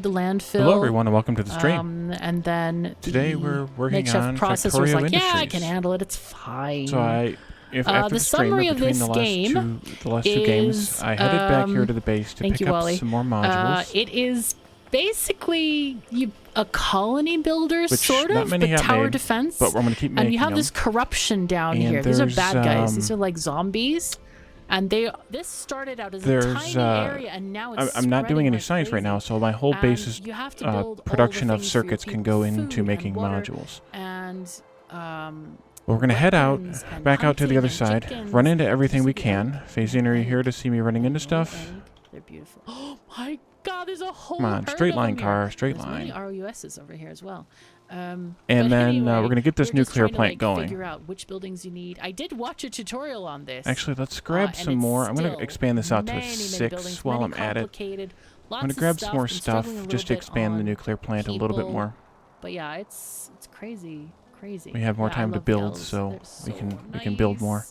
the landfill. Hello everyone and welcome to the stream. And then Today we're working on processor was Factorio like, Industries. yeah, I can handle it. It's fine. So after the stream, summary or of between this the last two games, I headed back here to the base to pick up some more modules. It is basically a colony builder, which sort of, but tower defense. But we're going to keep making And you have this corruption down here. These are bad guys. These are like zombies. And this started out as a tiny area, and now it's I'm not doing any like science right now, so my whole base's production of circuits can go into making modules. And we're going to head back out to the other side, run into everything we can. Phasing, are you here to see me running into stuff? They're beautiful. Oh my God, there's a whole Come on, straight line car, straight line. There's many ROUSs over here as well. And then anyway, we're going to get this nuclear plant going. Figure out which buildings you need. I did watch a tutorial on this. Actually, let's grab some more. I'm going to expand this out to a 6 while I'm at it. I'm going to grab some more stuff just to expand the nuclear plant a little bit more. But yeah, it's crazy. We have more time to build, so we can build more.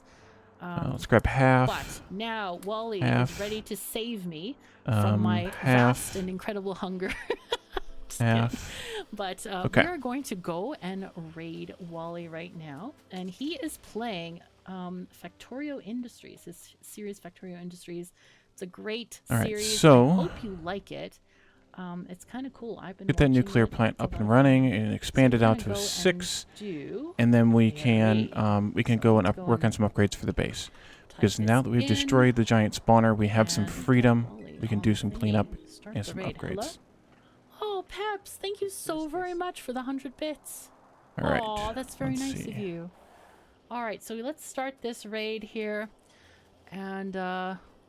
Let's grab half. But now Wally is ready to save me from my vast and incredible hunger. Half. But we are going to go and raid Wally right now, and he is playing Factorio Industries. His series Factorio Industries. It's a great series. So I hope you like it. It's kind of cool. I've been get that nuclear plant up and running and expand it out to a 6, and then we can go and work on some upgrades for the base. Because now that we've destroyed the giant spawner, we have some freedom. We can do some cleanup and some upgrades. Oh, Peps, thank you so very much for the 100 bits. All right. Oh, that's very nice of you. All right, so let's start this raid here. And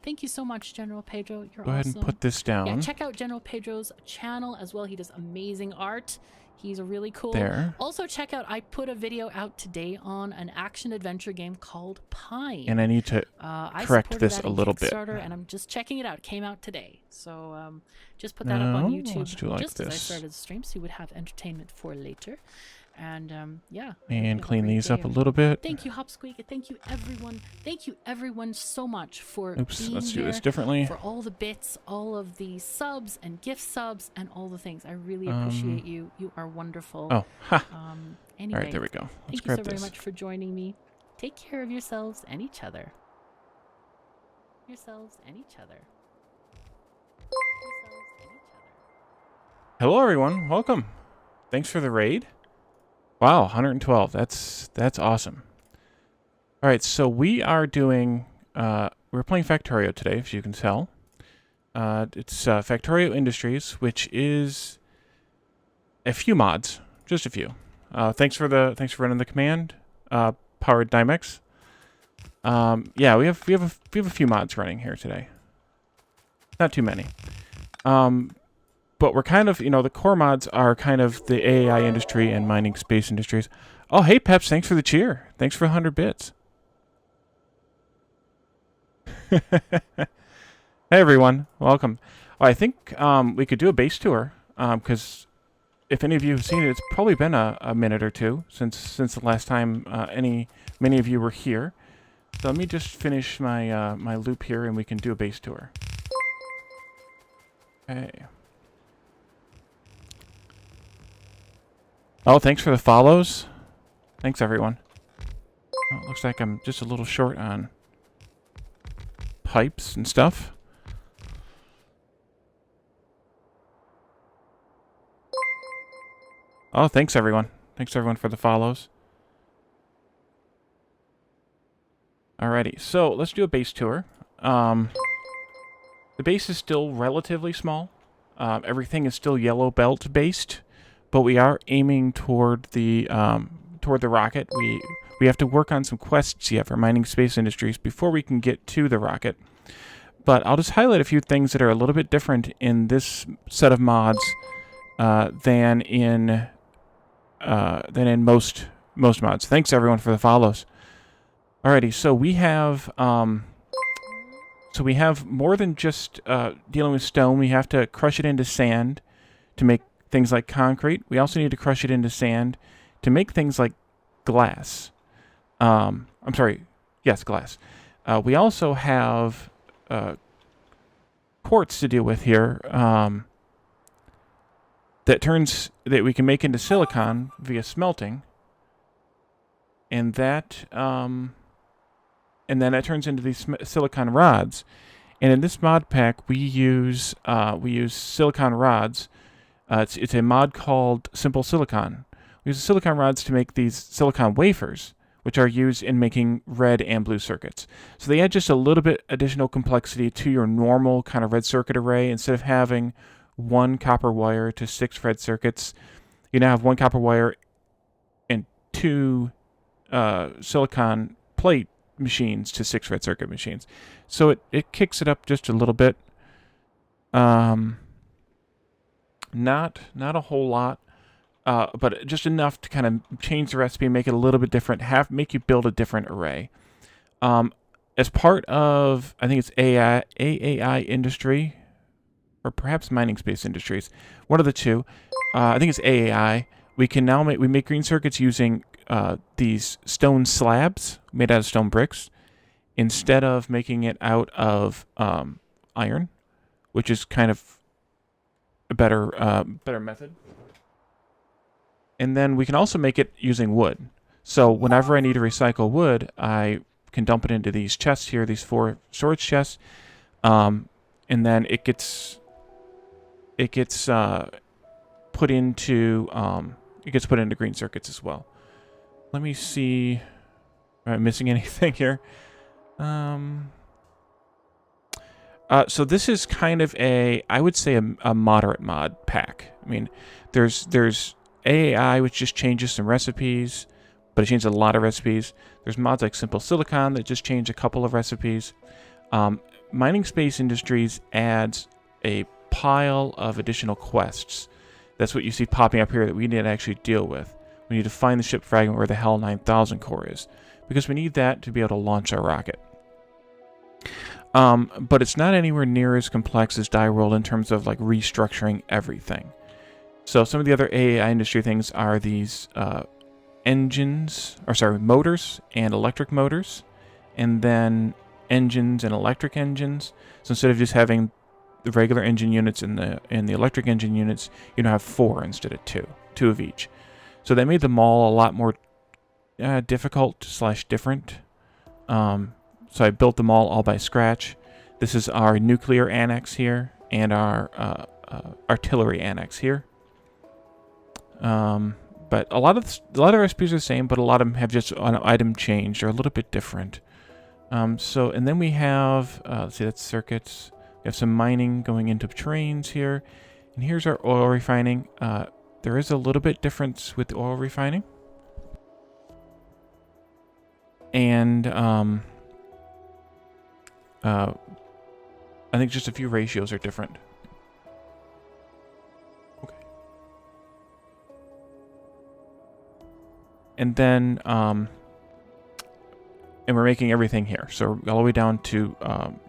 thank you so much, General Pedro. You're awesome. Go ahead and put this down. Yeah, check out General Pedro's channel as well. He does amazing art. He's really cool. There. Also, check out, I put a video out today on an action-adventure game called Pine. And I need to correct this a little bit. And I'm just checking it out. It came out today. So just put that up on YouTube. Let's do like just as I started the stream, so you would have entertainment for later. And yeah. And clean these up a little bit. Thank you, Hopsqueak. Thank you, everyone. Thank you, everyone, so much for being let's do here, this differently. for all the bits, all of the subs and gift subs, and all the things. I really appreciate you. You are wonderful. Oh, ha. Anyway, all right, there we go. Let's thank you so very much for joining me. Take care of yourselves and each other. Hello, everyone. Welcome. Thanks for the raid. Wow, 112. That's awesome. All right, so we are doing we're playing Factorio today, as you can tell. It's Factorio Industries, which is a few mods, just a few. Thanks for running the command. Powered Dymex. Yeah, we have a few mods running here today. Not too many. But we're kind of, the core mods are kind of the AI industry and mining space industries. Oh, hey, Peps, thanks for the cheer. Thanks for 100 bits. Hey, everyone. Welcome. Oh, I think we could do a base tour, because if any of you have seen it, it's probably been a minute or two since the last time many of you were here. So let me just finish my my loop here, and we can do a base tour. Okay. Oh, thanks for the follows. Thanks, everyone. Oh, it looks like I'm just a little short on pipes and stuff. Oh, thanks, everyone. Thanks, everyone, for the follows. Alrighty, so let's do a base tour. The base is still relatively small. Everything is still yellow belt based. But we are aiming toward the rocket. We have to work on some quests yet for mining space industries before we can get to the rocket. But I'll just highlight a few things that are a little bit different in this set of mods than in most mods. Thanks everyone for the follows. Alrighty, so we have more than just dealing with stone. We have to crush it into sand to make things like concrete. We also need to crush it into sand to make things like glass. I'm sorry. Yes, glass. We also have quartz to deal with here. that we can make into silicon via smelting, and that and then that turns into these silicon rods. And in this mod pack, we use silicon rods. It's a mod called Simple Silicon. We use silicon rods to make these silicon wafers, which are used in making red and blue circuits. So they add just a little bit additional complexity to your normal kind of red circuit array. Instead of having one copper wire to 6 red circuits, you now have one copper wire and 2 silicon plate machines to 6 red circuit machines. So it kicks it up just a little bit. Not a whole lot, but just enough to kind of change the recipe and make it a little bit different. Make you build a different array. As part of, I think it's AAI industry, or perhaps Mining Space Industries, one of the two. I think it's AAI. We can now make green circuits using these stone slabs made out of stone bricks, instead of making it out of iron, which is kind of a better method. And then we can also make it using wood. So whenever I need to recycle wood, I can dump it into these chests here, these 4 storage chests, and then it gets put into green circuits as well. Let me see. Am I missing anything here? So this is kind of I would say a moderate mod pack. I mean, there's AAI, which just changes some recipes, but it changes a lot of recipes. There's mods like Simple Silicon that just change a couple of recipes. Mining Space Industries adds a pile of additional quests. That's what you see popping up here that we need to actually deal with. We need to find the ship fragment where the Hell 9000 core is, because we need that to be able to launch our rocket. But it's not anywhere near as complex as Die World in terms of like restructuring everything. So some of the other AAI industry things are these motors and electric motors, and then engines and electric engines. So instead of just having the regular engine units and the electric engine units, you now have 4 instead of 2 of each. So that made them all a lot more difficult/different. So I built them all by scratch. This is our nuclear annex here and our artillery annex here. But a lot of the recipes are the same, but a lot of them have just an item changed or a little bit different. And then we have let's see, that's circuits. We have some mining going into trains here, and here's our oil refining. There is a little bit difference with the oil refining, and I think just a few ratios are different. Okay. And then, and we're making everything here. So all the way down to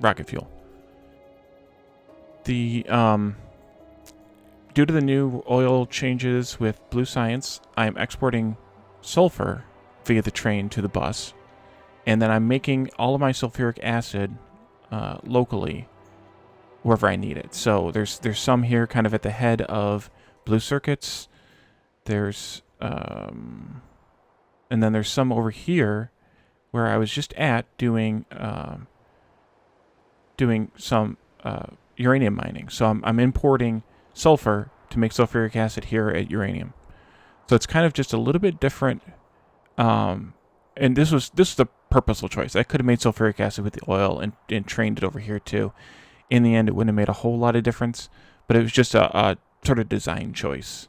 rocket fuel. Due to the new oil changes with Blue Science, I'm exporting sulfur via the train to the bus. And then I'm making all of my sulfuric acid locally wherever I need it. So there's some here kind of at the head of blue circuits. There's and then there's some over here where I was just at doing some uranium mining. So I'm importing sulfur to make sulfuric acid here at uranium. So it's kind of just a little bit different. And this was the purposeful choice. I could have made sulfuric acid with the oil and trained it over here too. In the end, it wouldn't have made a whole lot of difference, but it was just a sort of design choice.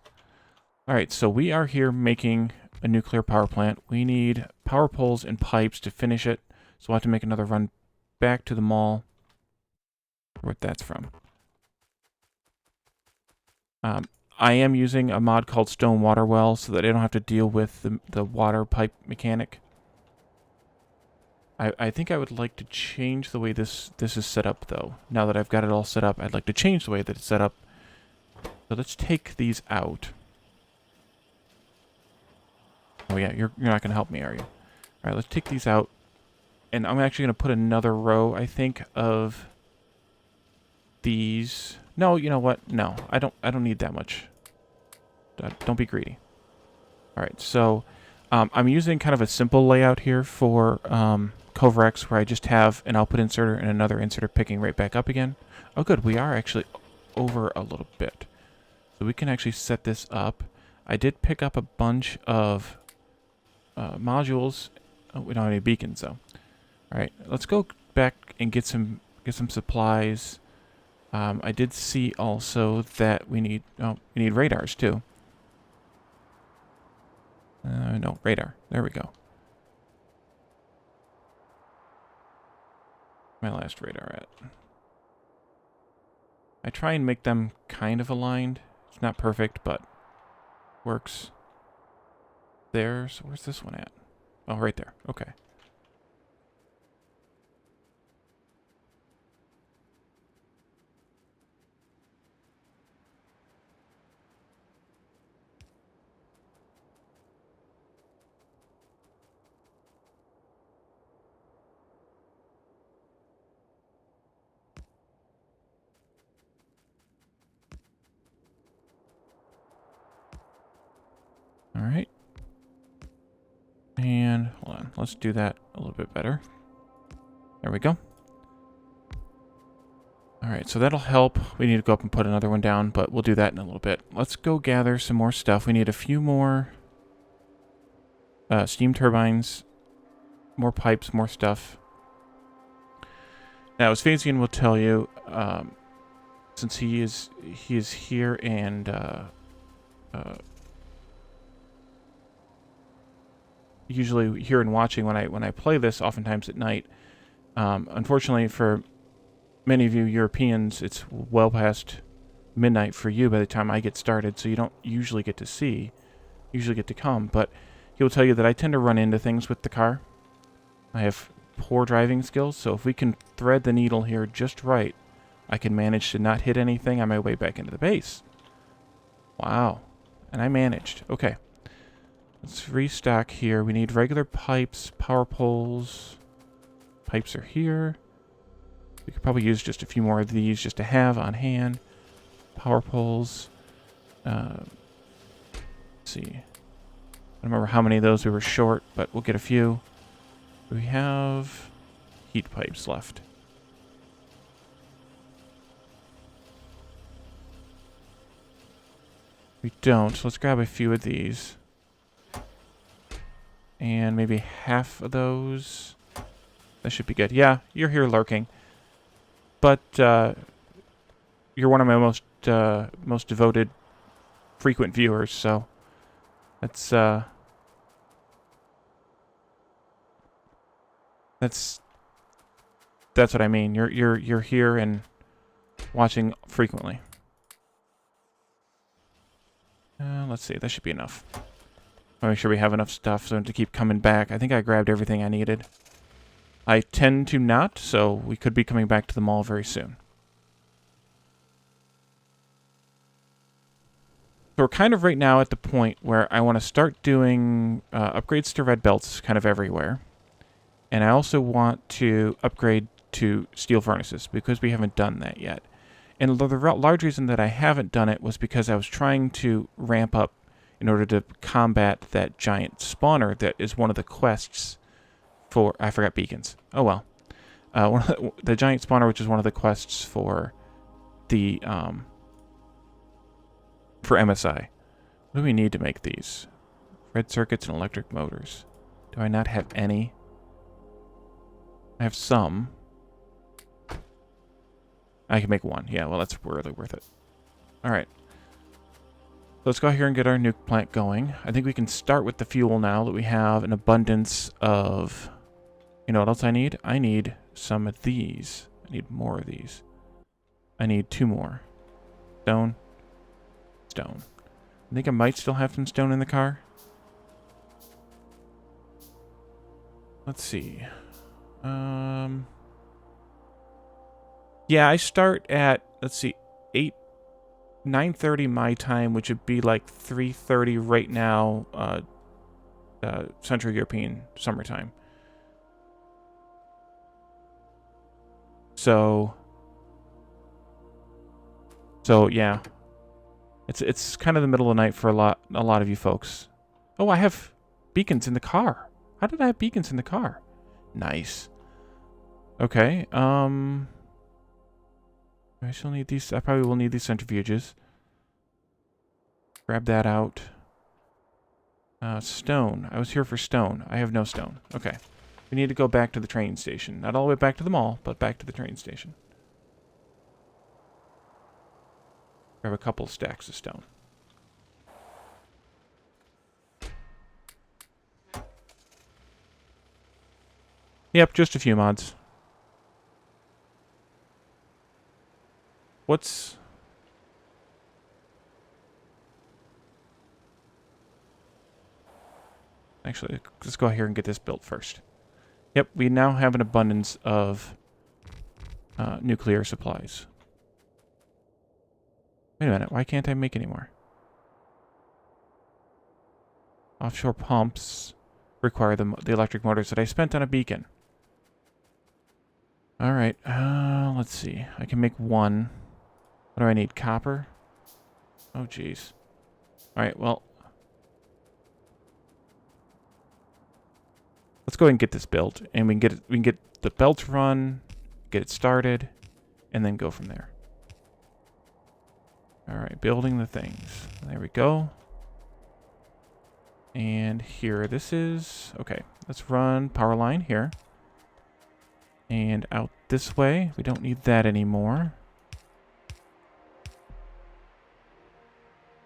All right, so we are here making a nuclear power plant. We need power poles and pipes to finish it, so we'll have to make another run back to the mall. What that's from. I am using a mod called Stone Water Well so that I don't have to deal with the water pipe mechanic. I think I would like to change the way this is set up, though. Now that I've got it all set up, I'd like to change the way that it's set up. So let's take these out. Oh yeah, you're not going to help me, are you? All right, let's take these out. And I'm actually going to put another row, I think, of these. No, you know what? No, I don't need that much. Don't be greedy. All right, so I'm using kind of a simple layout here for Coverex, where I just have an output inserter and another inserter picking right back up again. Oh, good. We are actually over a little bit. So we can actually set this up. I did pick up a bunch of modules. Oh, we don't have any beacons, though. All right, let's go back and get some supplies. I did see also that we need radars, too. No, radar. There we go. My last radar at. I try and make them kind of aligned. It's not perfect, but works. There. So where's this one at? Oh, right there. Okay. All right. And hold on. Let's do that a little bit better. There we go. All right, so that'll help. We need to go up and put another one down, but we'll do that in a little bit. Let's go gather some more stuff. We need a few more steam turbines, more pipes, more stuff. Now, as Phasian will tell you, since he is here and usually here and watching when I play this, oftentimes at night. Unfortunately for many of you Europeans, it's well past midnight for you by the time I get started, so you don't usually get to come. But he will tell you that I tend to run into things with the car. I have poor driving skills, so if we can thread the needle here just right, I can manage to not hit anything on my way back into the base. Wow. And I managed. Okay. Let's restock here. We need regular pipes, power poles. Pipes are here. We could probably use just a few more of these just to have on hand. Power poles. Let's see. I don't remember how many of those we were short, but we'll get a few. We have heat pipes left. We don't, so let's grab a few of these. And maybe half of those. That should be good. Yeah, you're here lurking. But you're one of my most devoted, frequent viewers, so that's what I mean. You're here and watching frequently. Let's see. That should be enough. I'll make sure we have enough stuff so to keep coming back. I think I grabbed everything I needed. I tend to not, so we could be coming back to the mall very soon. So we're kind of right now at the point where I want to start doing upgrades to red belts kind of everywhere. And I also want to upgrade to steel furnaces because we haven't done that yet. And the large reason that I haven't done it was because I was trying to ramp up in order to combat that giant spawner that is one of the quests for... I forgot beacons. Oh, well. The giant spawner, which is one of the quests for the... for MSI. What do we need to make these? Red circuits and electric motors. Do I not have any? I have some. I can make one. Yeah, well, that's really worth it. All right. Let's go here and get our nuke plant going. I think we can start with the fuel now that we have an abundance of... You know what else I need? I need some of these. I need more of these. I need 2 more. Stone. Stone. I think I might still have some stone in the car. Let's see. Yeah, I start at, let's see, 9:30 my time, which would be like 3:30 right now, Central European summertime. So yeah. It's kind of the middle of the night for a lot of you folks. Oh, I have beacons in the car. How did I have beacons in the car? Nice. Okay. I shall need these. I probably will need these centrifuges. Grab that out. Stone. I was here for stone. I have no stone. Okay. We need to go back to the train station. Not all the way back to the mall, but back to the train station. Grab a couple stacks of stone. Yep, just a few mods. What's... Actually, let's go here and get this built first. Yep, we now have an abundance of nuclear supplies. Wait a minute, why can't I make any more? Offshore pumps require the electric motors that I spent on a beacon. Alright, let's see. I can make one. What do I need? Copper? Oh, jeez. Alright, well... Let's go ahead and get this built, and we can get the belt run, get it started, and then go from there. Alright, building the things. There we go. And here this is... Okay, let's run power line here. And out this way. We don't need that anymore.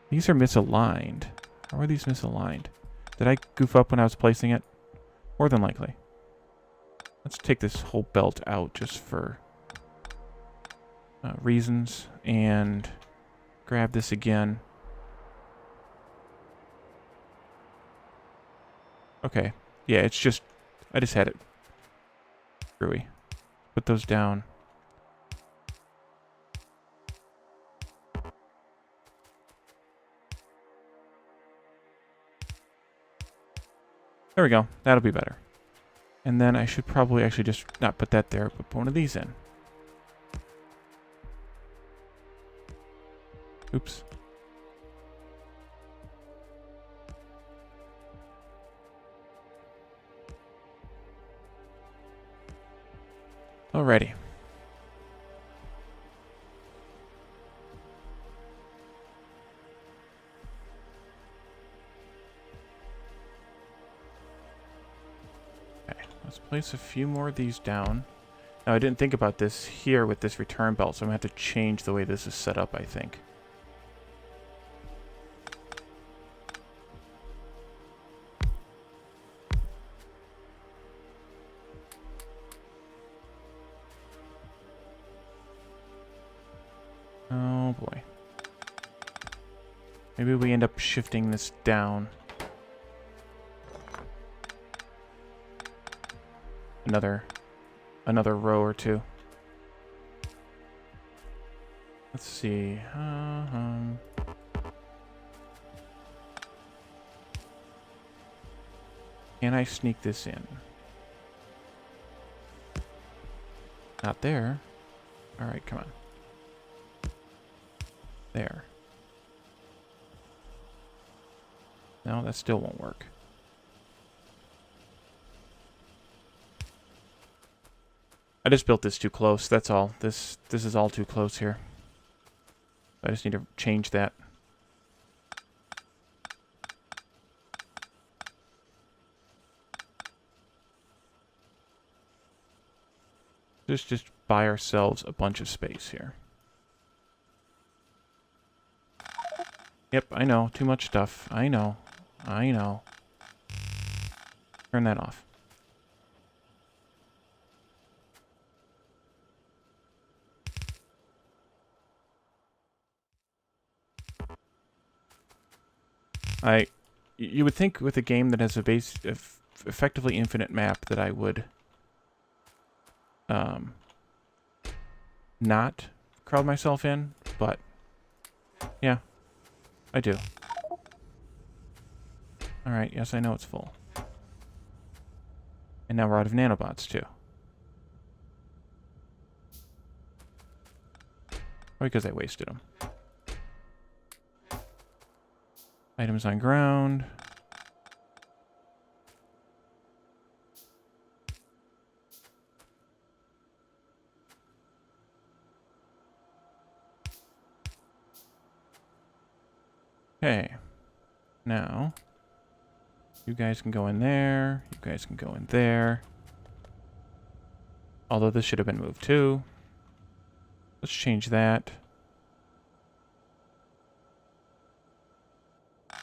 These are misaligned. How are these misaligned? Did I goof up when I was placing it? More than likely. Let's take this whole belt out just for reasons. And grab this again. Okay. Yeah, it's just... I just had it screwy. Put those down. There we go. That'll be better. And then I should probably actually just not put that there, but put one of these in. Oops. Alrighty. Okay, let's place a few more of these down. Now, I didn't think about this here with this return belt, so I'm going to have to change the way this is set up, I think. Oh boy. Maybe we end up shifting this down. Another row or two. Let's see. Can I sneak this in? Not there. Alright, come on. There. No, that still won't work. I just built this too close, that's all. This is all too close here. I just need to change that. Just buy ourselves a bunch of space here. Yep, I know. Too much stuff. I know. I know. Turn that off. You would think with a game that has a effectively infinite map that I would not crowd myself in, but yeah, I do. Alright, yes, I know it's full. And now we're out of nanobots, too. Or because I wasted them. Items on ground. Okay. Now, you guys can go in there. You guys can go in there. Although this should have been moved too. Let's change that. Is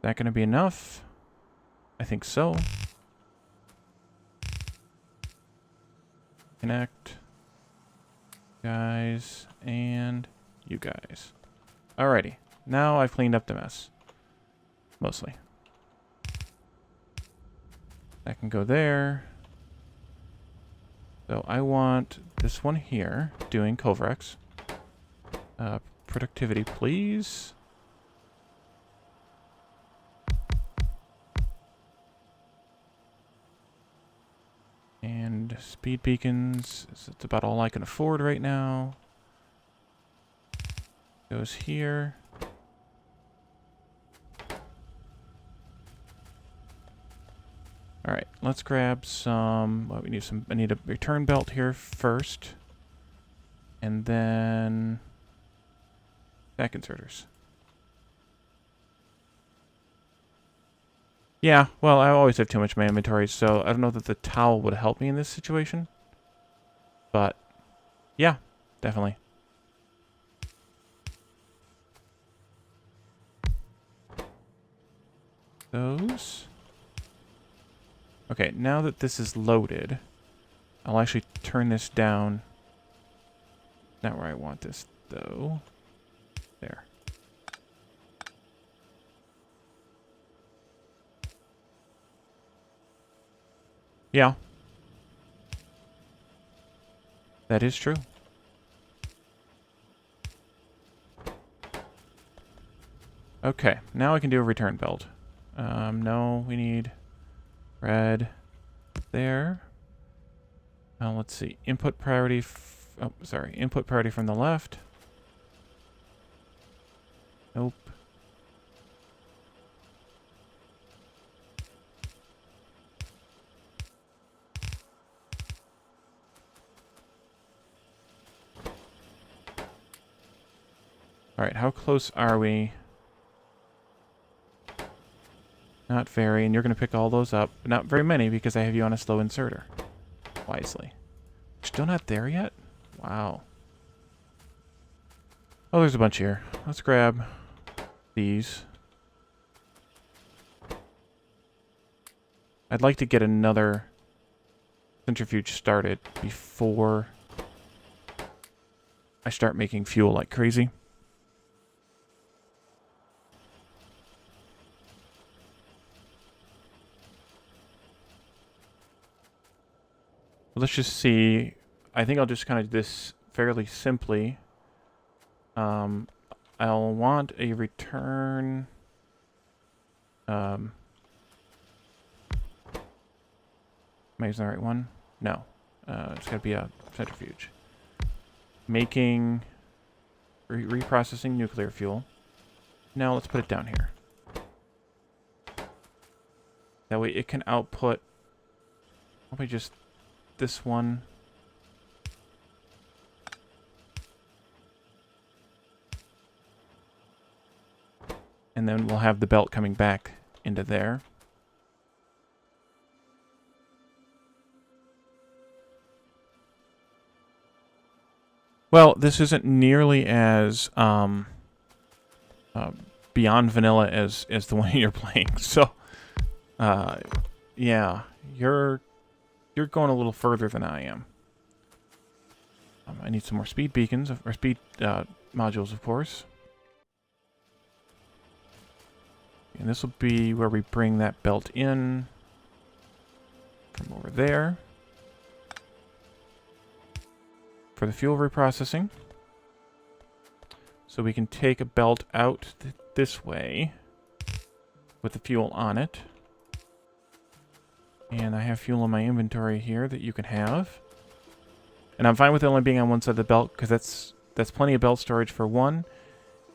that going to be enough? I think so. Connect. Guys. And you guys. Alrighty. Now I've cleaned up the mess. Mostly. That can go there. So I want this one here doing Covrex. Productivity, please. And speed beacons. It's about all I can afford right now. Goes here. Alright, let's grab some... Well, we need some... I need a return belt here first. And then... back inserters. Yeah, well, I always have too much in my inventory, so I don't know that the towel would help me in this situation. But, yeah, definitely. Those. Okay, now that this is loaded, I'll actually turn this down. Not where I want this, though. There. Yeah. That is true. Okay, now I can do a return belt. No, we need red there. Let's see. Input priority. Oh, sorry. Input priority from the left. Nope. Alright, how close are we? Not very, and you're going to pick all those up. But not very many, because I have you on a slow inserter. Wisely. Still not there yet? Wow. Oh, there's a bunch here. Let's grab these. I'd like to get another centrifuge started before I start making fuel like crazy. Let's just see. I think I'll just kind of do this fairly simply. I'll want a return. Am I using the right one? No. It's got to be a centrifuge. Making... reprocessing nuclear fuel. Now let's put it down here. That way it can output... Probably just this one. And then we'll have the belt coming back into there. Well, this isn't nearly as beyond vanilla as the one you're playing. So, yeah, you're going a little further than I am. I need some more speed beacons, or speed modules, of course. And this will be where we bring that belt in from over there for the fuel reprocessing. So we can take a belt out this way with the fuel on it. And I have fuel in my inventory here that you can have. And I'm fine with it only being on one side of the belt, because that's plenty of belt storage for one.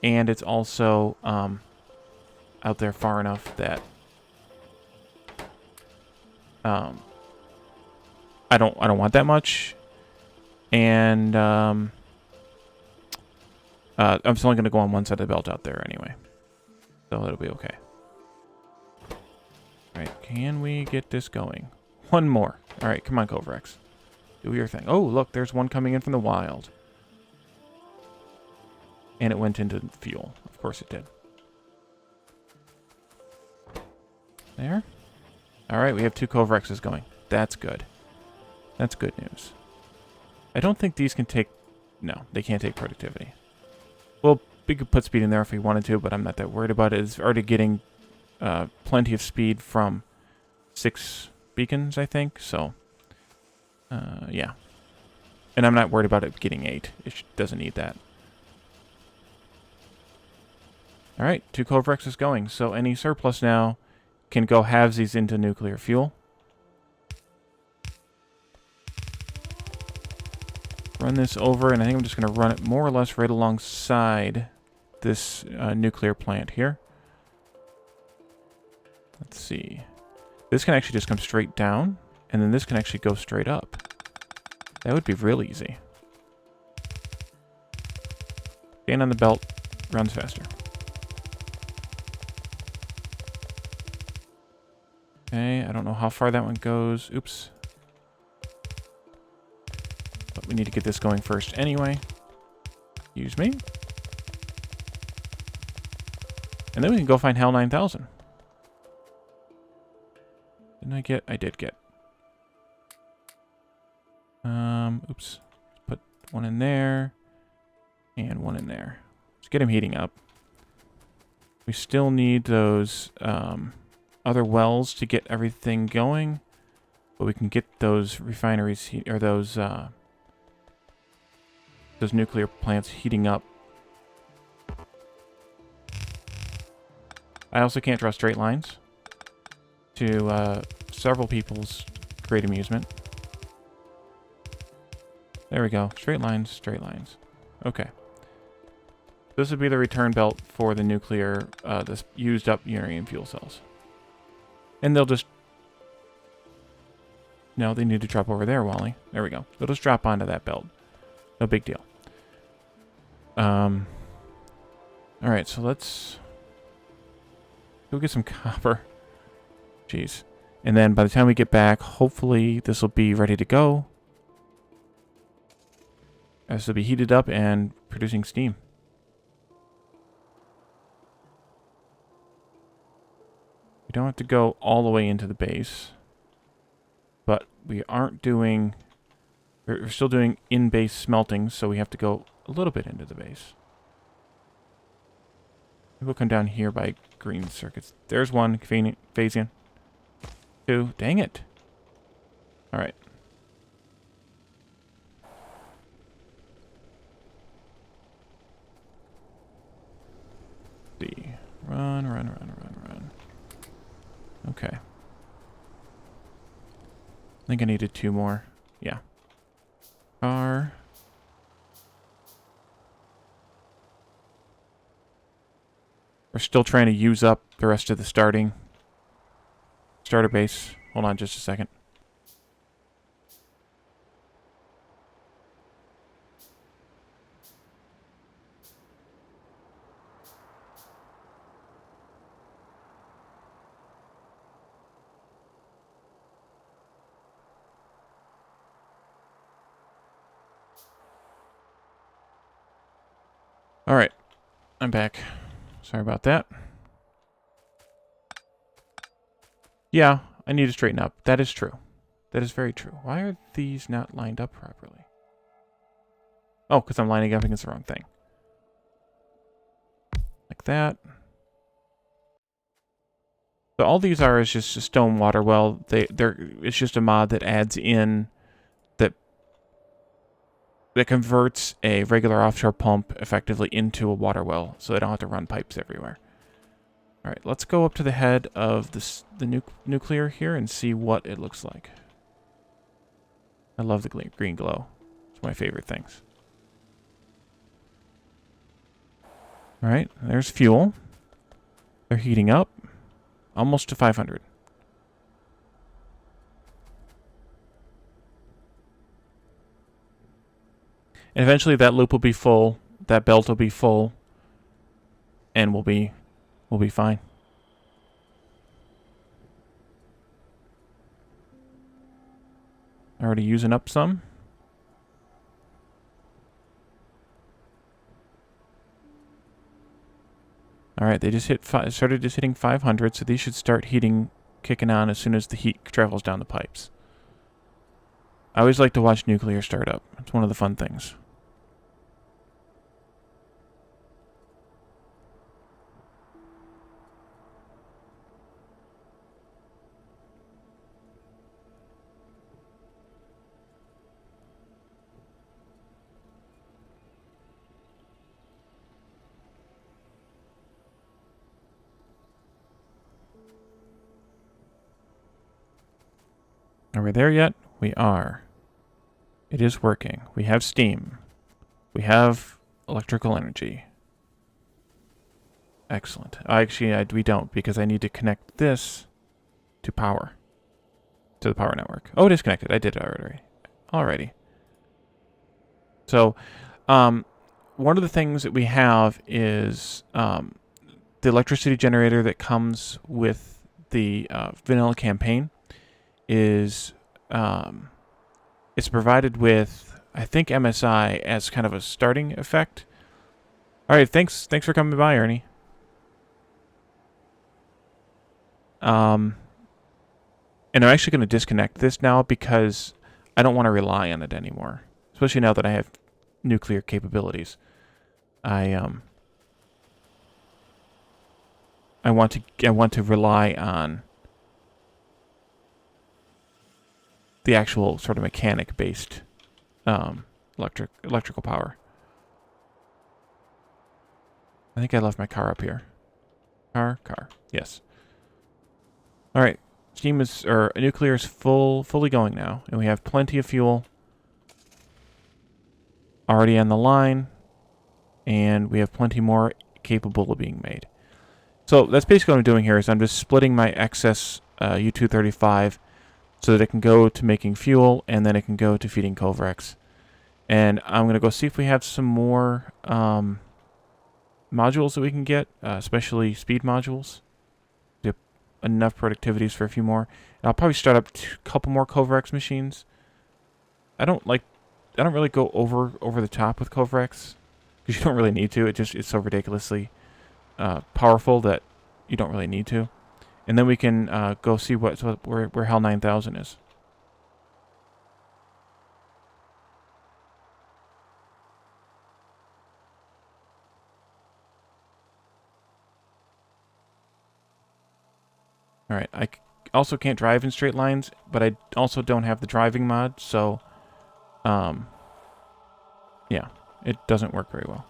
and it's also out there far enough that I don't want that much, and I'm just only going to go on one side of the belt out there anyway, so it'll be okay. All right, can we get this going? One more. All right, come on, Covrex. Do your thing. Oh, look, there's one coming in from the wild. And it went into fuel. Of course it did. There. All right, we have 2 Covrexes going. That's good. That's good news. I don't think these can take... No, they can't take productivity. Well, we could put speed in there if we wanted to, but I'm not that worried about it. It's already getting plenty of speed from 6 beacons, I think. So, yeah. And I'm not worried about it getting 8. It doesn't need that. All right, 2 Covrexes going. So any surplus now can go halvesies into nuclear fuel. Run this over, and I think I'm just going to run it more or less right alongside this nuclear plant here. Let's see. This can actually just come straight down, and then this can actually go straight up. That would be real easy. Stand on the belt, runs faster. Okay, I don't know how far that one goes. Oops. But we need to get this going first anyway. Excuse me. And then we can go find HAL 9000. Didn't I get? I did get. Oops. Put one in there. And one in there. Let's get him heating up. We still need those other wells to get everything going. But we can get those refineries, or those nuclear plants heating up. I also can't draw straight lines to several people's great amusement. There we go. Straight lines, straight lines. Okay. This would be the return belt for the nuclear, this used up uranium fuel cells. And they'll just... No, they need to drop over there, Wally. There we go. They'll just drop onto that belt. No big deal. Alright, so let's... go get some copper. Jeez. And then by the time we get back, hopefully this will be ready to go. This will be heated up and producing steam. We don't have to go all the way into the base. But we aren't doing... We're still doing in-base smelting, so we have to go a little bit into the base. We'll come down here by green circuits. There's one, convenient, Phasian. 2, dang it. Alright. See. Run, run, run, run, run. Okay. I think I needed 2 more. Yeah. Car. We're still trying to use up the rest of the starter base. Hold on just a second. All right, I'm back. Sorry about that. Yeah, I need to straighten up. That is true. That is very true. Why are these not lined up properly? Oh, because I'm lining up against the wrong thing. Like that. So all these are is just a stone water well. It's just a mod that adds in that converts a regular offshore pump effectively into a water well, so they don't have to run pipes everywhere. All right, let's go up to the head of the nuclear here and see what it looks like. I love the green glow. It's one of my favorite things. All right, there's fuel. They're heating up. Almost to 500. And eventually that loop will be full. That belt will be full. And we'll be fine. Already using up some. All right, they just started just hitting 500, so these should start kicking on as soon as the heat travels down the pipes. I always like to watch nuclear start up. It's one of the fun things. Are we there yet? We are. It is working. We have steam. We have electrical energy. Excellent. We don't, because I need to connect this to power. To the power network. Oh, it is connected. I did it already. Alrighty. So, one of the things that we have is the electricity generator that comes with the vanilla campaign is it's provided with, I think, MSI as kind of a starting effect. All right, thanks for coming by, Ernie. And I'm actually going to disconnect this now because I don't want to rely on it anymore, especially now that I have nuclear capabilities. I want to rely on the actual sort of mechanic-based electrical power. I think I left my car up here. Car. Yes. All right. Nuclear is fully going now, and we have plenty of fuel already on the line, and we have plenty more capable of being made. So that's basically what I'm doing here is I'm just splitting my excess U-235 so that it can go to making fuel, and then it can go to feeding Kovrex. And I'm going to go see if we have some more modules that we can get, especially speed modules. We have enough productivities for a few more. And I'll probably start up a couple more Kovrex machines. I don't really go over the top with Kovrex because you don't really need to. It's so ridiculously powerful that you don't really need to. And then we can go see where Hell 9000 is. All right, I also can't drive in straight lines, but I also don't have the driving mod, so yeah, it doesn't work very well.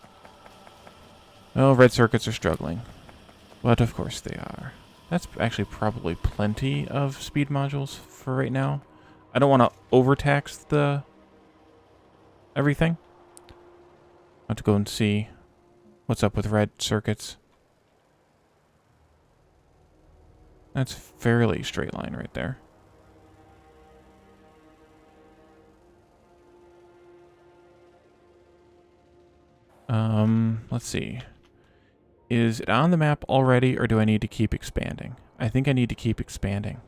Oh, red circuits are struggling. But of course they are. That's actually probably plenty of speed modules for right now. I don't want to overtax everything. I have to go and see what's up with red circuits. That's fairly straight line right there. Let's see. Is it on the map already, or do I need to keep expanding? I think I need to keep expanding.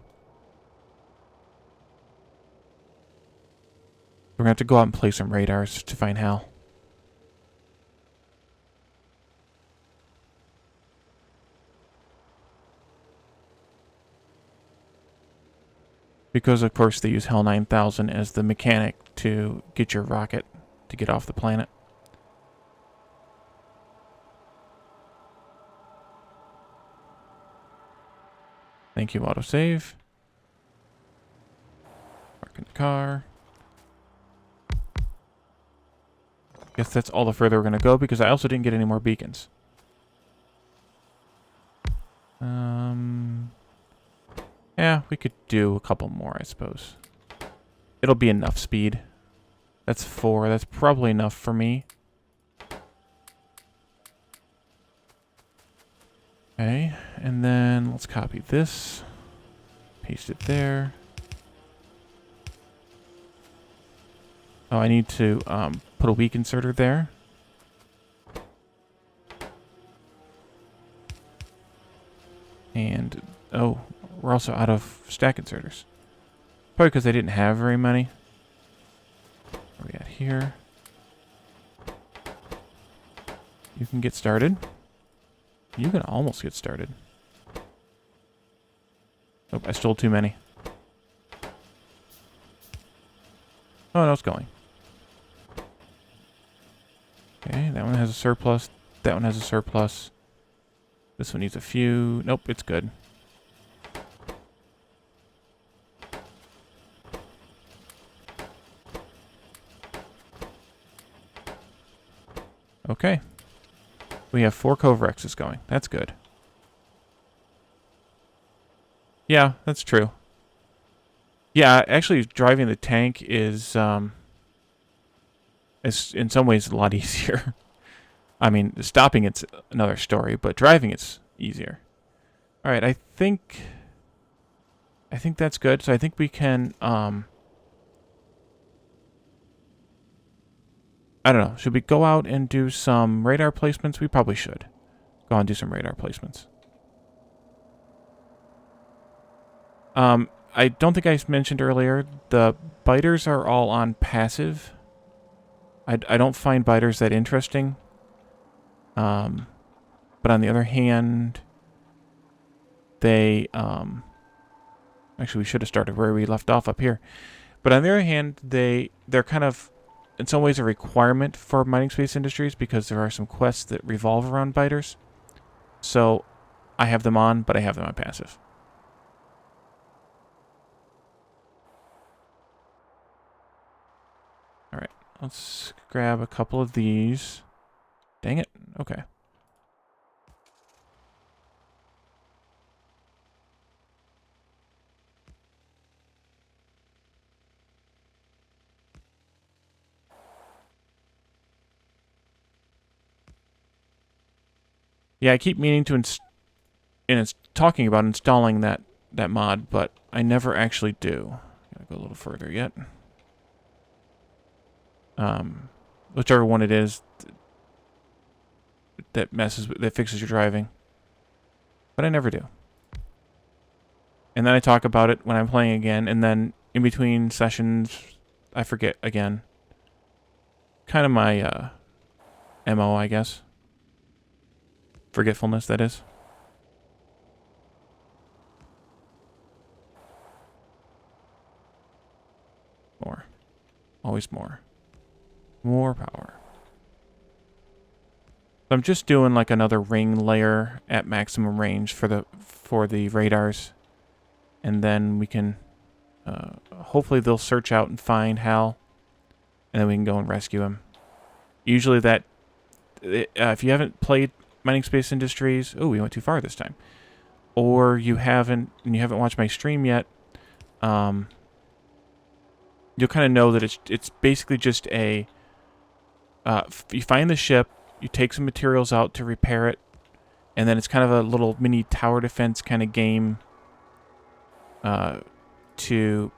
We're going to have to go out and place some radars to find Hal. Because, of course, they use Hell 9000 as the mechanic to get your rocket to get off the planet. Thank you, autosave. Park in the car. Guess that's all the further we're going to go, because I also didn't get any more beacons. Yeah, we could do a couple more, I suppose. It'll be enough speed. That's 4. That's probably enough for me. Okay, and then let's copy this. Paste it there. Oh, I need to put a weak inserter there. And, oh, we're also out of stack inserters. Probably because I didn't have very many. What are we at here? You can get started. You can almost get started. Oh, I stole too many. Oh, no, it's going. Okay, that one has a surplus. That one has a surplus. This one needs a few. Nope, it's good. Okay. We have 4 Covrexes going. That's good. Yeah, that's true. Yeah, actually driving the tank is in some ways a lot easier. I mean, stopping it's another story, but driving it's easier. All right, I think that's good. So I think we can I don't know. Should we go out and do some radar placements? We probably should. Go out and do some radar placements. I don't think I mentioned earlier, the biters are all on passive. I don't find biters that interesting. But on the other hand, they actually we should have started where we left off up here. But on the other hand, they're kind of in some ways a requirement for mining space industries because there are some quests that revolve around biters. So I have them on, but I have them on passive. All right, let's grab a couple of these. Dang it. Okay. Yeah, I keep meaning to and it's talking about installing that mod, but I never actually do. Gotta go a little further yet. Whichever one it is that fixes your driving, but I never do. And then I talk about it when I'm playing again, and then in between sessions, I forget again. Kind of my MO, I guess. Forgetfulness, that is. More. Always more. More power. So I'm just doing like another ring layer at maximum range for the radars. And then we can... hopefully they'll search out and find Hal. And then we can go and rescue him. Usually that... if you haven't played Mining Space Industries... Oh, we went too far this time. Or you haven't watched my stream yet... you'll kind of know that it's basically just a... you find the ship, you take some materials out to repair it, and then it's kind of a little mini tower defense kind of game to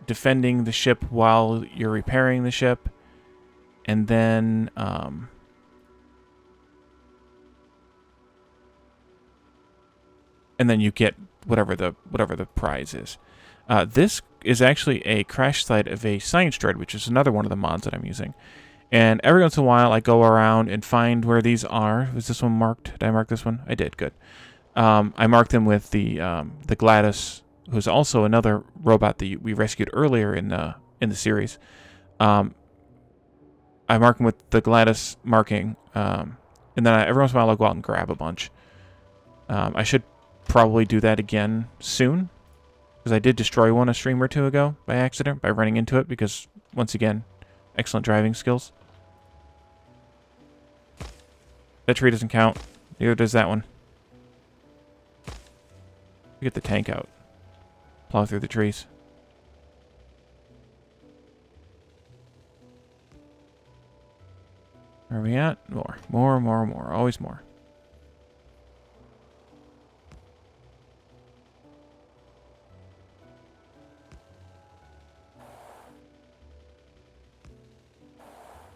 defending the ship while you're repairing the ship, and then you get whatever the prize is. This is actually a crash site of a science droid, which is another one of the mods that I'm using. And every once in a while, I go around and find where these are. Was this one marked? Did I mark this one? I did. Good. I marked them with the Gladys, who's also another robot that we rescued earlier in the series. I mark them with the Gladys marking, and then every once in a while, I'll go out and grab a bunch. I should probably do that again soon, because I did destroy one a stream or two ago by accident by running into it. Because once again, excellent driving skills. That tree doesn't count. Neither does that one. Get the tank out. Plow through the trees. Where are we at? More. More, more, more. Always more.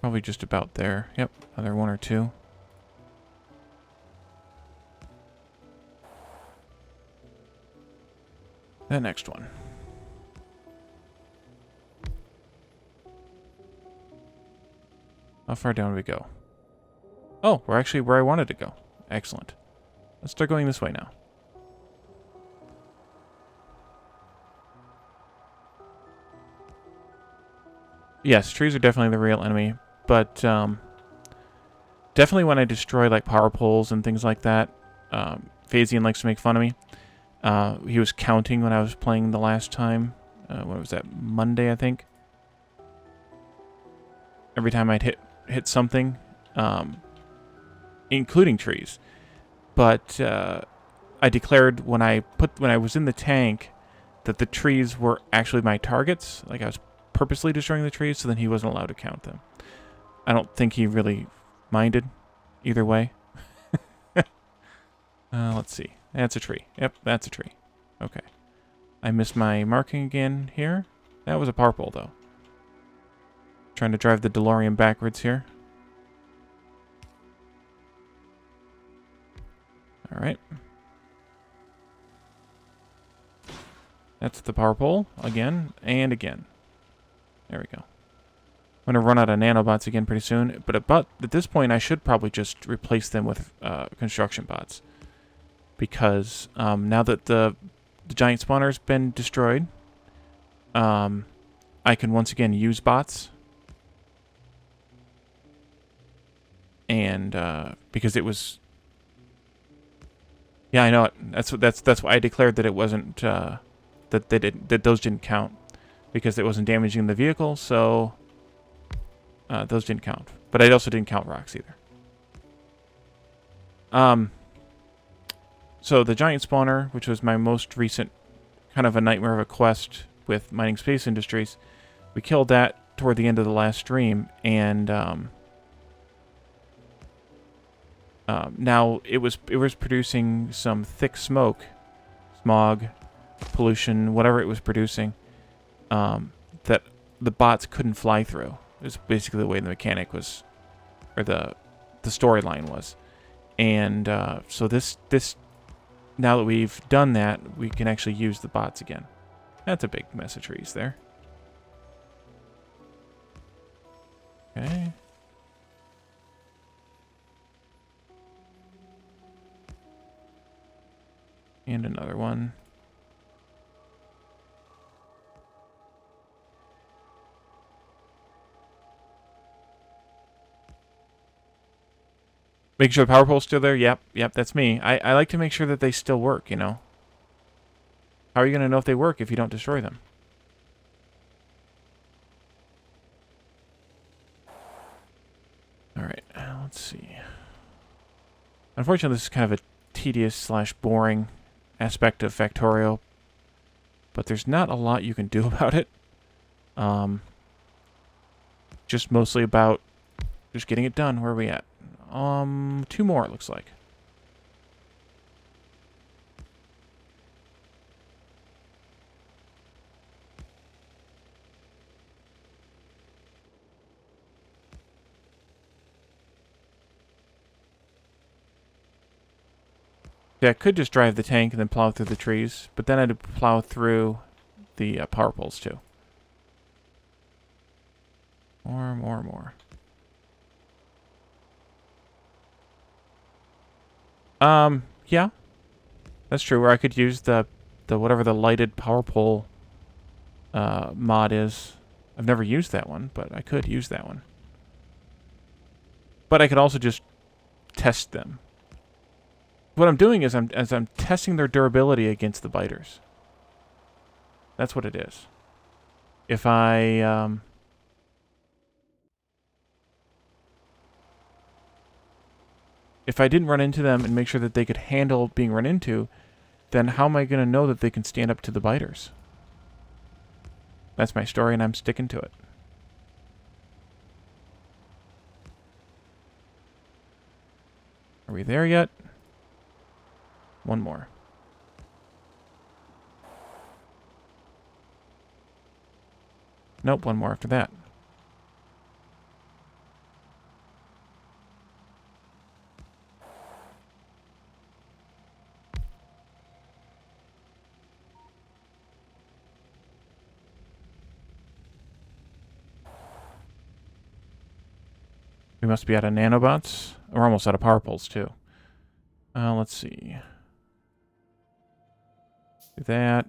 Probably just about there. Yep, another one or two. The next one. How far down do we go? Oh, we're actually where I wanted to go. Excellent. Let's start going this way now. Yes, trees are definitely the real enemy, but definitely when I destroy like power poles and things like that, Phasian likes to make fun of me. He was counting when I was playing the last time. What was that? Monday, I think. Every time I'd hit something, including trees. But I declared when I was in the tank that the trees were actually my targets. Like I was purposely destroying the trees, so then he wasn't allowed to count them. I don't think he really minded either way. Let's see. That's a tree. Yep, that's a tree. Okay. I missed my marking again here. That was a purple, though. Trying to drive the DeLorean backwards here. Alright. That's the power pole again and again. There we go. I'm going to run out of nanobots again pretty soon, but at this point I should probably just replace them with construction bots. Because now that the giant spawner's been destroyed, I can once again use bots. And because it was... Yeah, I know it. That's why I declared that it wasn't... that those didn't count. Because it wasn't damaging the vehicle, so... those didn't count. But I also didn't count rocks either. So the giant spawner, which was my most recent kind of a nightmare of a quest with mining space industries, we killed that toward the end of the last stream, and now it was producing some thick smoke, smog, pollution, whatever it was producing, that the bots couldn't fly through. It was basically the way the mechanic was, or the storyline was. And so this now that we've done that, we can actually use the bots again. That's a big mess of trees there. Okay. And another one. Making sure the power pole's still there? Yep, that's me. I like to make sure that they still work, you know? How are you going to know if they work if you don't destroy them? Alright, let's see. Unfortunately, this is kind of a tedious / boring aspect of Factorio, but there's not a lot you can do about it. Just mostly about just getting it done. Where are we at? 2 more, it looks like. Yeah, I could just drive the tank and then plow through the trees, but then I'd plow through the power poles too. More. Yeah. That's true, where I could use the whatever the lighted power pole mod is. I've never used that one, but I could use that one. But I could also just test them. What I'm doing is I'm testing their durability against the biters. That's what it is. If I didn't run into them and make sure that they could handle being run into, then how am I going to know that they can stand up to the biters? That's my story, and I'm sticking to it. Are we there yet? One more. Nope, one more after that. must be out of nanobots. We're almost out of power poles, too. Let's see. Do that.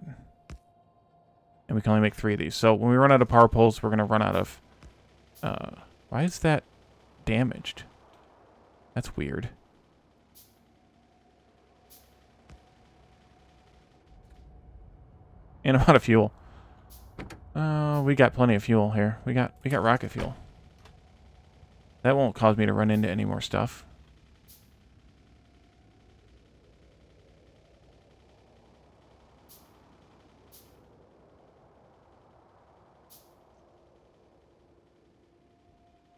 And we can only make 3 of these. So when we run out of power poles, we're going to run out of... why is that damaged? That's weird. And I'm out of fuel. We got plenty of fuel here. We got rocket fuel. That won't cause me to run into any more stuff.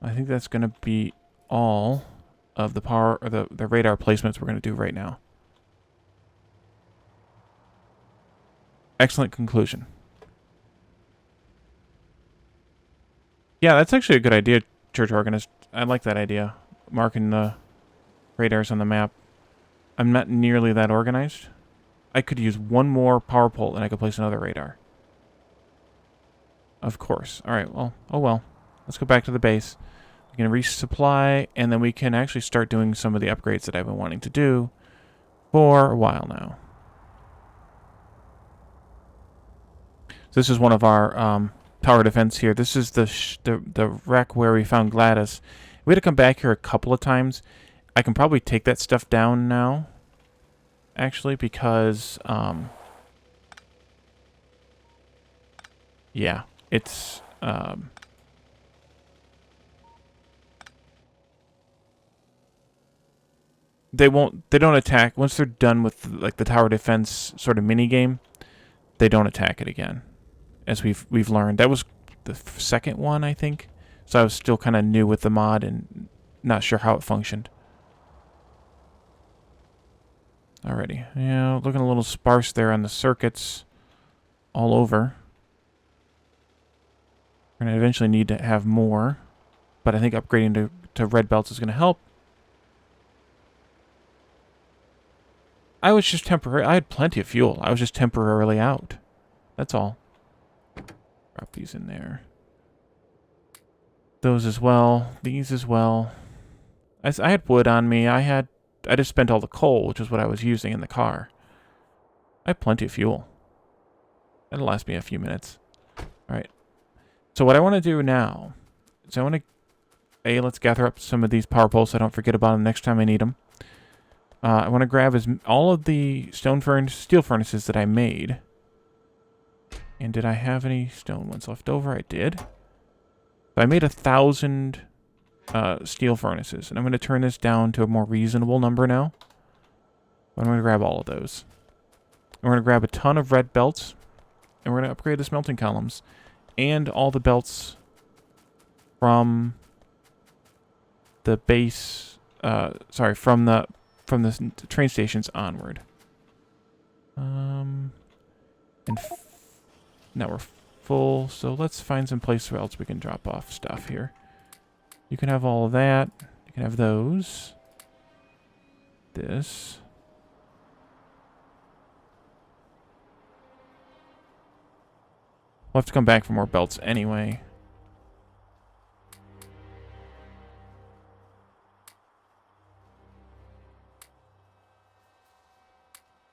I think that's going to be all of the power or the radar placements we're going to do right now. Excellent conclusion. Yeah, that's actually a good idea, Church Organist. I like that idea. Marking the radars on the map. I'm not nearly that organized. I could use one more power pole and I could place another radar. Of course. Alright, well, oh well. Let's go back to the base. We can resupply, and then we can actually start doing some of the upgrades that I've been wanting to do for a while now. So this is one of our tower defense here. This is the wreck where we found Gladys. We had to come back here a couple of times. I can probably take that stuff down now, actually, because yeah, it's they don't attack once they're done with like the tower defense sort of mini game. They don't attack it again, as we've learned. That was the second one, I think. So I was still kind of new with the mod and not sure how it functioned. Alrighty, yeah, looking a little sparse there on the circuits all over. We're gonna eventually need to have more, but I think upgrading to red belts is gonna help. I was just temporary. I had plenty of fuel. I was just temporarily out. That's all. Drop these in there. Those as well. These as well. I had wood on me. I just spent all the coal, which is what I was using in the car. I have plenty of fuel. That'll last me a few minutes. Alright. So what I want to do now is I want to... let's gather up some of these power poles so I don't forget about them next time I need them. I want to grab all of the steel furnaces that I made. And did I have any stone ones left over? I did. So I made 1,000 steel furnaces. And I'm going to turn this down to a more reasonable number now. But I'm going to grab all of those. And we're going to grab a ton of red belts. And we're going to upgrade the smelting columns. And all the belts from the base... from the train stations onward. Now we're full, so let's find some place where else we can drop off stuff here. You can have all of that. You can have those. This. We'll have to come back for more belts anyway.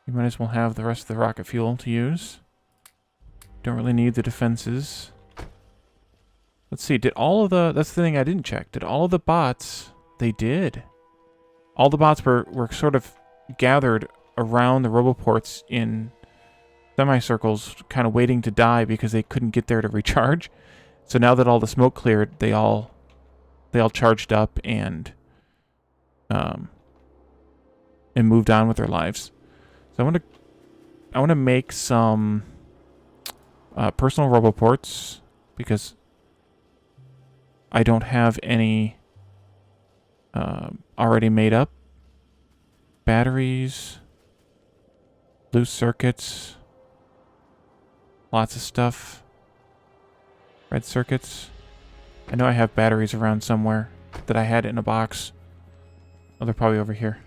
You might as well have the rest of the rocket fuel to use. Don't really need the defenses. Let's see, did all of the... That's the thing I didn't check. Did all of the bots... They did. All the bots were sort of gathered around the roboports in semicircles, kind of waiting to die because they couldn't get there to recharge. So now that all the smoke cleared, they all charged up and moved on with their lives. So I want to make some personal roboports because I don't have any already made up. Batteries, loose circuits, lots of stuff. Red circuits. I know I have batteries around somewhere that I had in a box. Oh, they're probably over here.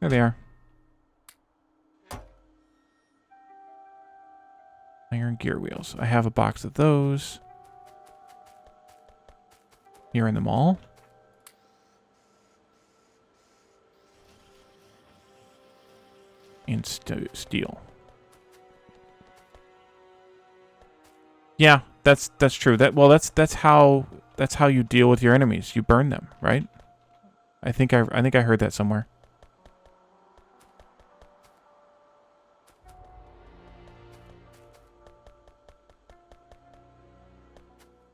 There they are. Iron gear wheels. I have a box of those. here in the mall. And steel. Yeah, that's true. That's how you deal with your enemies. You burn them, right? I think I heard that somewhere.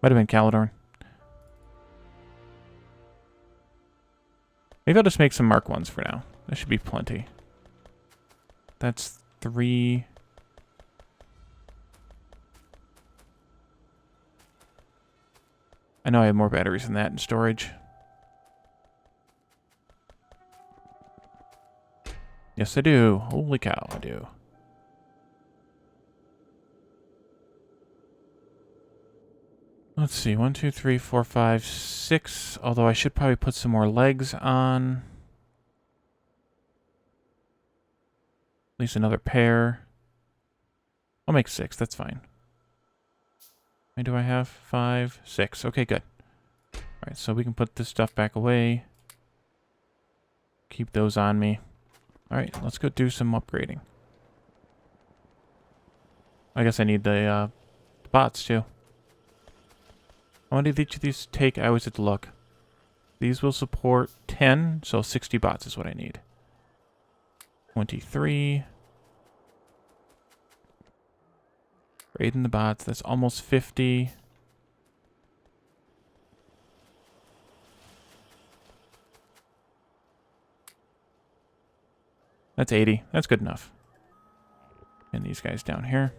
Might have been Caledorn. Maybe I'll just make some Mark 1s for now. That should be plenty. That's 3. I know I have more batteries than that in storage. Yes, I do. Holy cow, I do. Let's see. 1, 2, 3, 4, 5, 6. Although I should probably put some more legs on. At least another pair. I'll make 6. That's fine. How many do I have? 5, 6. Okay, good. Alright, so we can put this stuff back away. Keep those on me. Alright, let's go do some upgrading. I guess I need the bots, too. How many did each of these take? I always have to look. These will support 10, so 60 bots is what I need. 23. Raiding the bots, that's almost 50. That's 80. That's good enough. And these guys down here.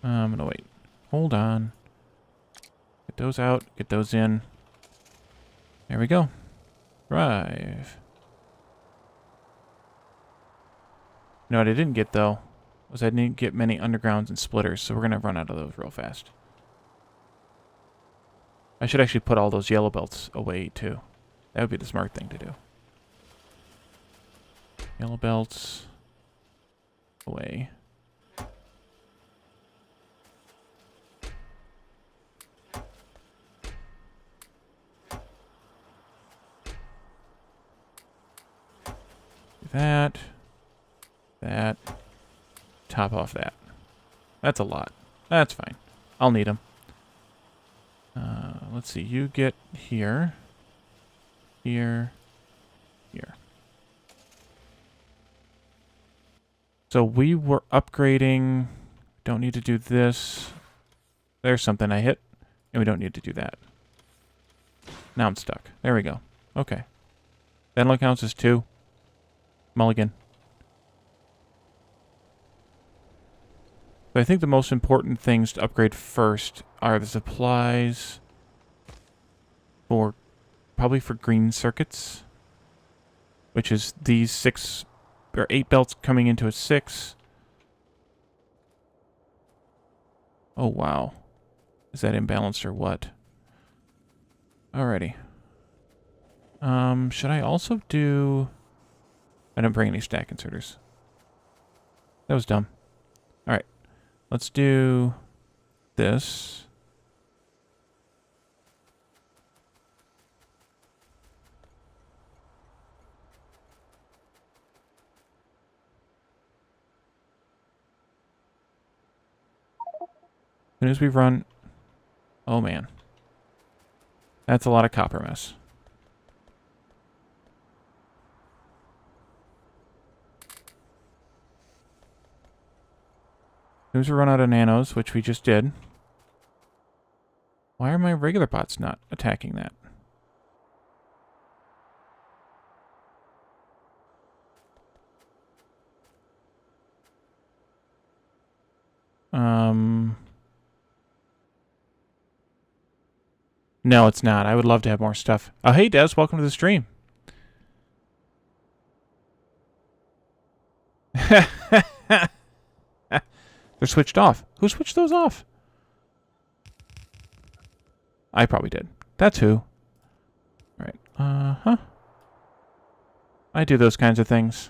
I'm gonna wait. Hold on. Get those out. Get those in. There we go. Drive. You know what I didn't get, though, was I didn't get many undergrounds and splitters, so we're gonna run out of those real fast. I should actually put all those yellow belts away, too. That would be the smart thing to do. Yellow belts away. That. That. Top off that. That's a lot. That's fine. I'll need them. Let's see. You get here. Here. Here. So we were upgrading. Don't need to do this. There's something I hit. And we don't need to do that. Now I'm stuck. There we go. Okay. That only counts as 2. Mulligan. So I think the most important things to upgrade first are the supplies for probably for green circuits, which is these 6 or 8 belts coming into a 6. Oh wow. Is that imbalanced or what? Alrighty. Should I also do... I didn't bring any stack inserters. That was dumb. Alright. Let's do this. As soon as we run... Oh man. That's a lot of copper mess. As soon as we run out of nanos, which we just did. Why are my regular bots not attacking that? No, it's not. I would love to have more stuff. Oh, hey, Des. Welcome to the stream. They're switched off. Who switched those off? I probably did. That's who. All right. Uh-huh. I do those kinds of things.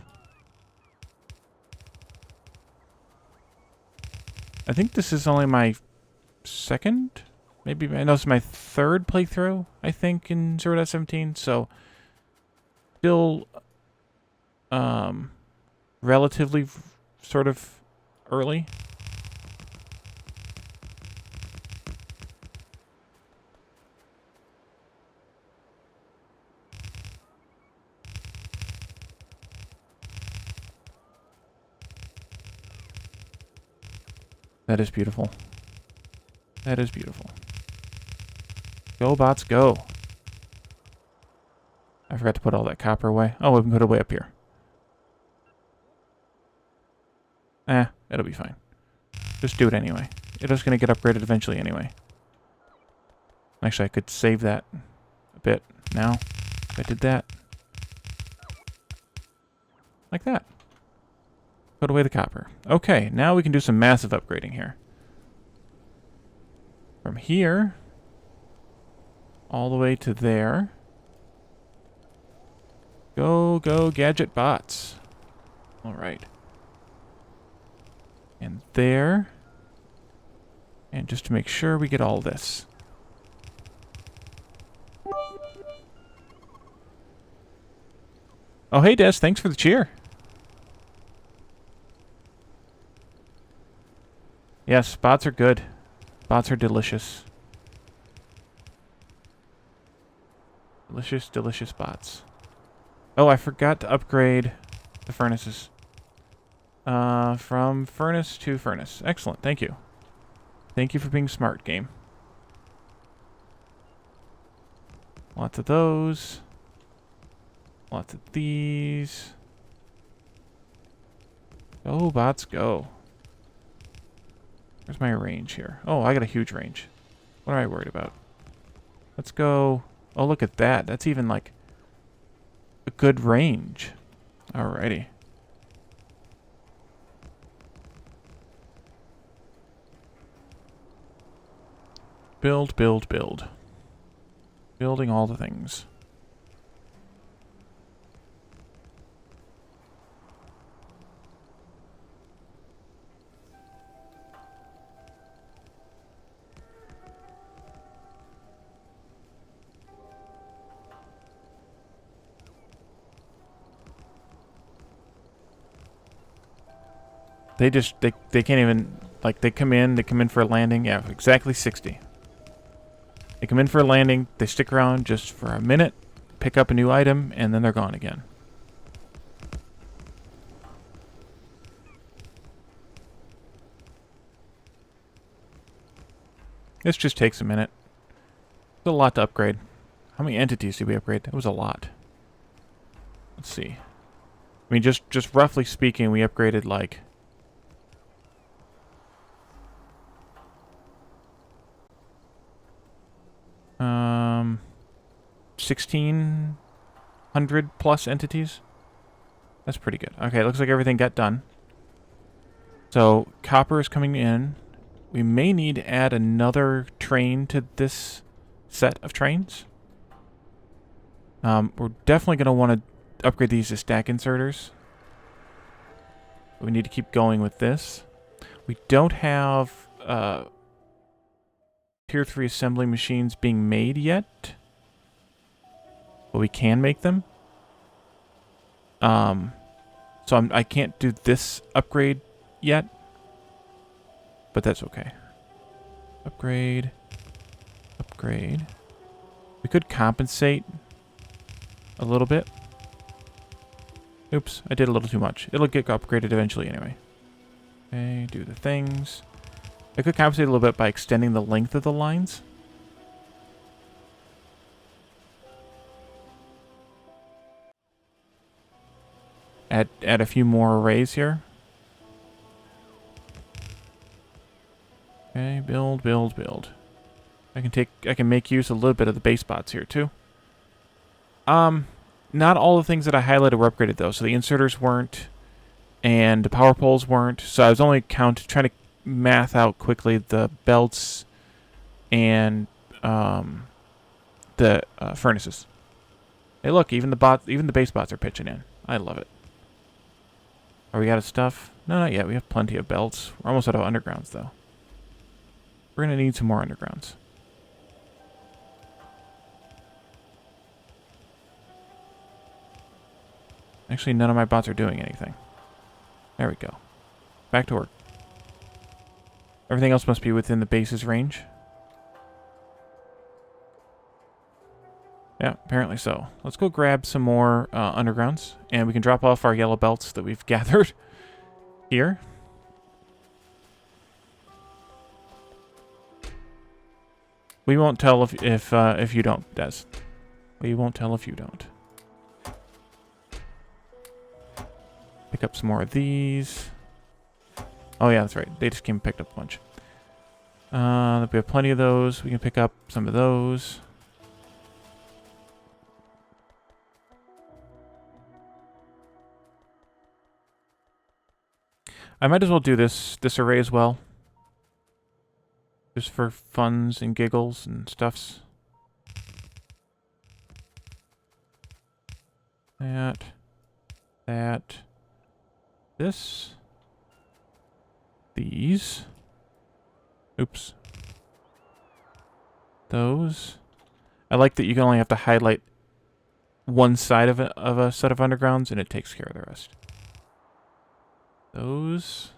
I think this is only my second, maybe I know it's my third playthrough, I think, in 0.17, so still relatively sort of early. That is beautiful. That is beautiful. Go, bots, go. I forgot to put all that copper away. Oh, we can put it way up here. It'll be fine. Just do it anyway. It is going to get upgraded eventually anyway. Actually, I could save that a bit now. If I did that. Like that. Put away the copper. Okay, now we can do some massive upgrading here. From here, all the way to there. Go, go, gadget bots. Alright. And there. And just to make sure we get all this. Oh, hey, Des. Thanks for the cheer. Yes, bots are good. Bots are delicious. Delicious, delicious bots. Oh, I forgot to upgrade the furnaces. From furnace to furnace. Excellent. Thank you. Thank you for being smart, game. Lots of those. Lots of these. Go, bots, go. Where's my range here? Oh, I got a huge range. What am I worried about? Let's go. Oh, look at that. That's even like a good range. Alrighty. Build, build, build. Building all the things. They can't even, like, they come in for a landing. Yeah, exactly 60. They come in for a landing, they stick around just for a minute, pick up a new item, and then they're gone again. This just takes a minute. It's a lot to upgrade. How many entities did we upgrade? That was a lot. Let's see. I mean, just roughly speaking, we upgraded like 1,600 plus entities. That's pretty good. Okay, looks like everything got done. So copper is coming in. We may need to add another train to this set of trains. We're definitely going to want to upgrade these to stack inserters. But we need to keep going with this. We don't have Tier 3 assembly machines being made yet. But we can make them. So I can't do this upgrade yet. But that's okay. Upgrade. Upgrade. We could compensate a little bit. Oops, I did a little too much. It'll get upgraded eventually anyway. Okay, do the things. I could compensate a little bit by extending the length of the lines. Add a few more arrays here. Okay, build, build, build. I can make use a little bit of the base bots here too. Not all the things that I highlighted were upgraded though. So the inserters weren't, and the power poles weren't. So I was only trying to math out quickly the belts and the furnaces. Hey, look, even the base bots are pitching in. I love it. Are we out of stuff? No, not yet. We have plenty of belts. We're almost out of undergrounds though. We're going to need some more undergrounds. Actually, none of my bots are doing anything. There we go. Back to work. Everything else must be within the base's range. Yeah, apparently so. Let's go grab some more undergrounds, and we can drop off our yellow belts that we've gathered here. We won't tell if you don't, Des. We won't tell if you don't. Pick up some more of these. Oh yeah, that's right. They just came and picked up a bunch. We have plenty of those. We can pick up some of those. I might as well do this array as well. Just for funs and giggles and stuffs. That. This. These. Oops. Those. I like that you can only have to highlight one side of a set of undergrounds and it takes care of the rest. Those.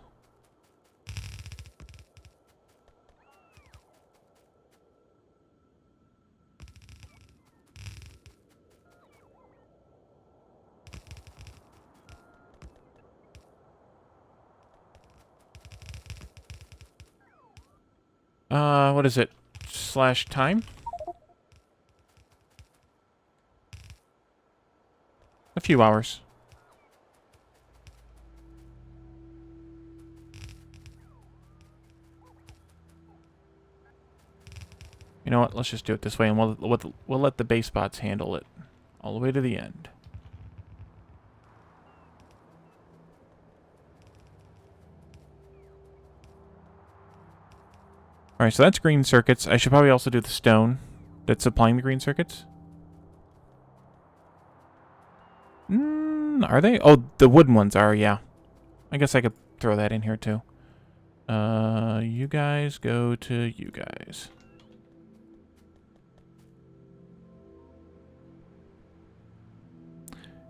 What is it? /time? A few hours. You know what? Let's just do it this way, and we'll let the base bots handle it all the way to the end. All right, so that's green circuits. I should probably also do the stone that's supplying the green circuits. Are they? Oh, the wooden ones are, yeah. I guess I could throw that in here too. You guys go to you guys.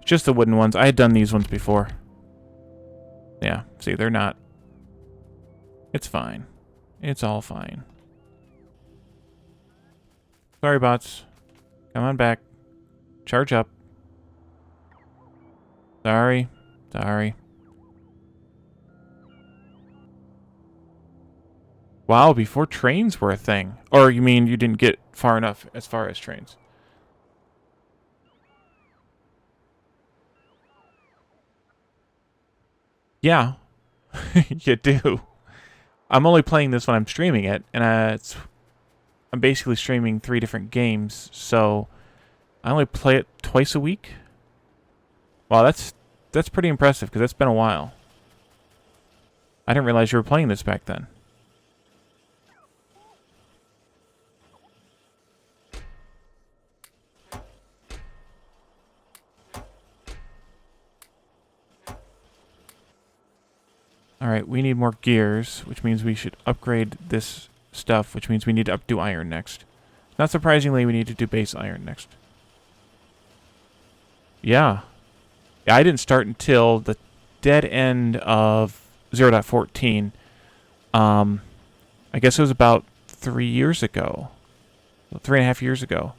Just the wooden ones. I had done these ones before. Yeah, see, they're not. It's fine. It's all fine. Sorry, bots. Come on back. Charge up. Sorry. Sorry. Wow, before trains were a thing. Or you mean you didn't get far enough as far as trains? Yeah. You do. I'm only playing this when I'm streaming it, and I'm basically streaming 3 different games, so I only play it twice a week. Wow, that's pretty impressive, because that's been a while. I didn't realize you were playing this back then. Alright, we need more gears, which means we should upgrade this stuff, which means we need to do iron next. Not surprisingly, we need to do base iron next. Yeah. Yeah, I didn't start until the dead end of 0.14. I guess it was about 3 years ago. 3.5 years ago.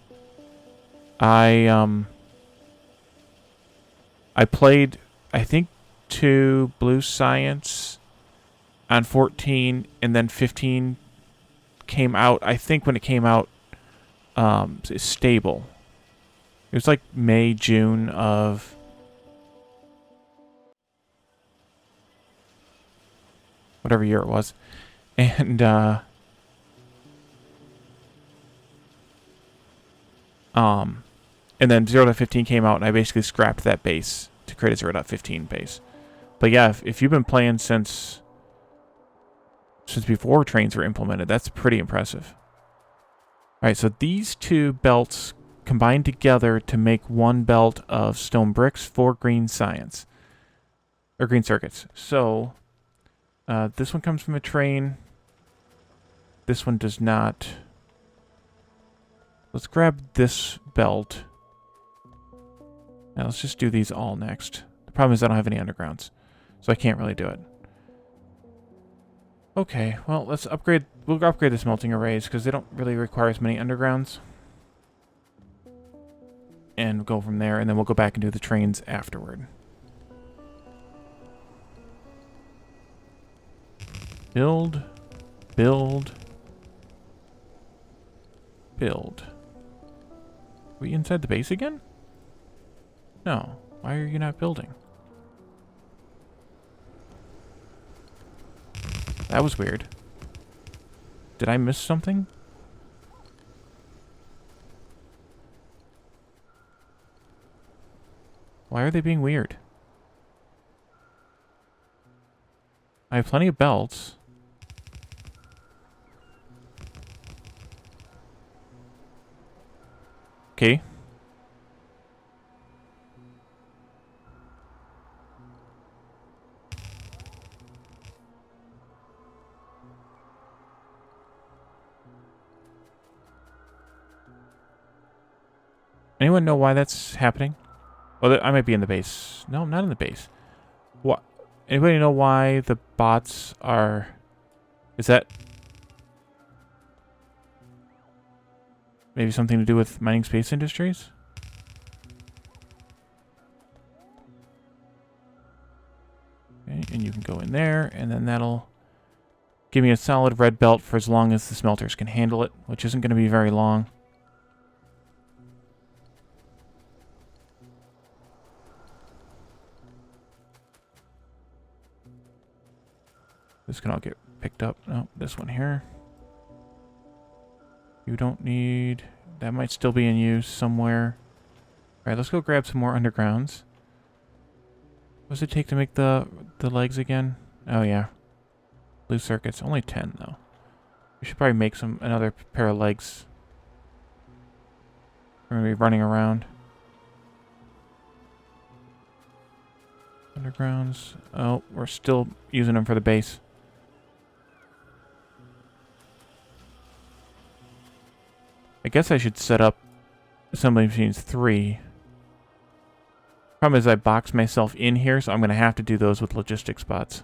I played, I think, 2 Blue Science on 14, and then 15 came out. I think when it came out, it's stable. It was like May, June of whatever year it was, and then 0.15 came out, and I basically scrapped that base to create a 0.15 base. But yeah, if you've been playing since before trains were implemented, that's pretty impressive. Alright, so these 2 belts combine together to make 1 belt of stone bricks for green science. Or green circuits. So, this one comes from a train. This one does not. Let's grab this belt. Now let's just do these all next. The problem is I don't have any undergrounds, so I can't really do it. Okay, well, let's upgrade. We'll upgrade the smelting arrays because they don't really require as many undergrounds. And go from there, and then we'll go back and do the trains afterward. Build, build, build. Are we inside the base again? No. Why are you not building? That was weird. Did I miss something? Why are they being weird? I have plenty of belts. Okay. Anyone know why that's happening? Oh, I might be in the base. No, I'm not in the base. What? Anybody know why the bots are... Is that... maybe something to do with mining space industries? Okay, and you can go in there, and then that'll give me a solid red belt for as long as the smelters can handle it, which isn't going to be very long. This can all get picked up. No, this one here. You don't need... that might still be in use somewhere. Alright, let's go grab some more undergrounds. What does it take to make the legs again? Oh, yeah. Blue circuits. Only 10, though. We should probably make another pair of legs. We're going to be running around. Undergrounds. Oh, we're still using them for the base. I guess I should set up assembly machines 3. Problem is I box myself in here, so I'm going to have to do those with logistic spots.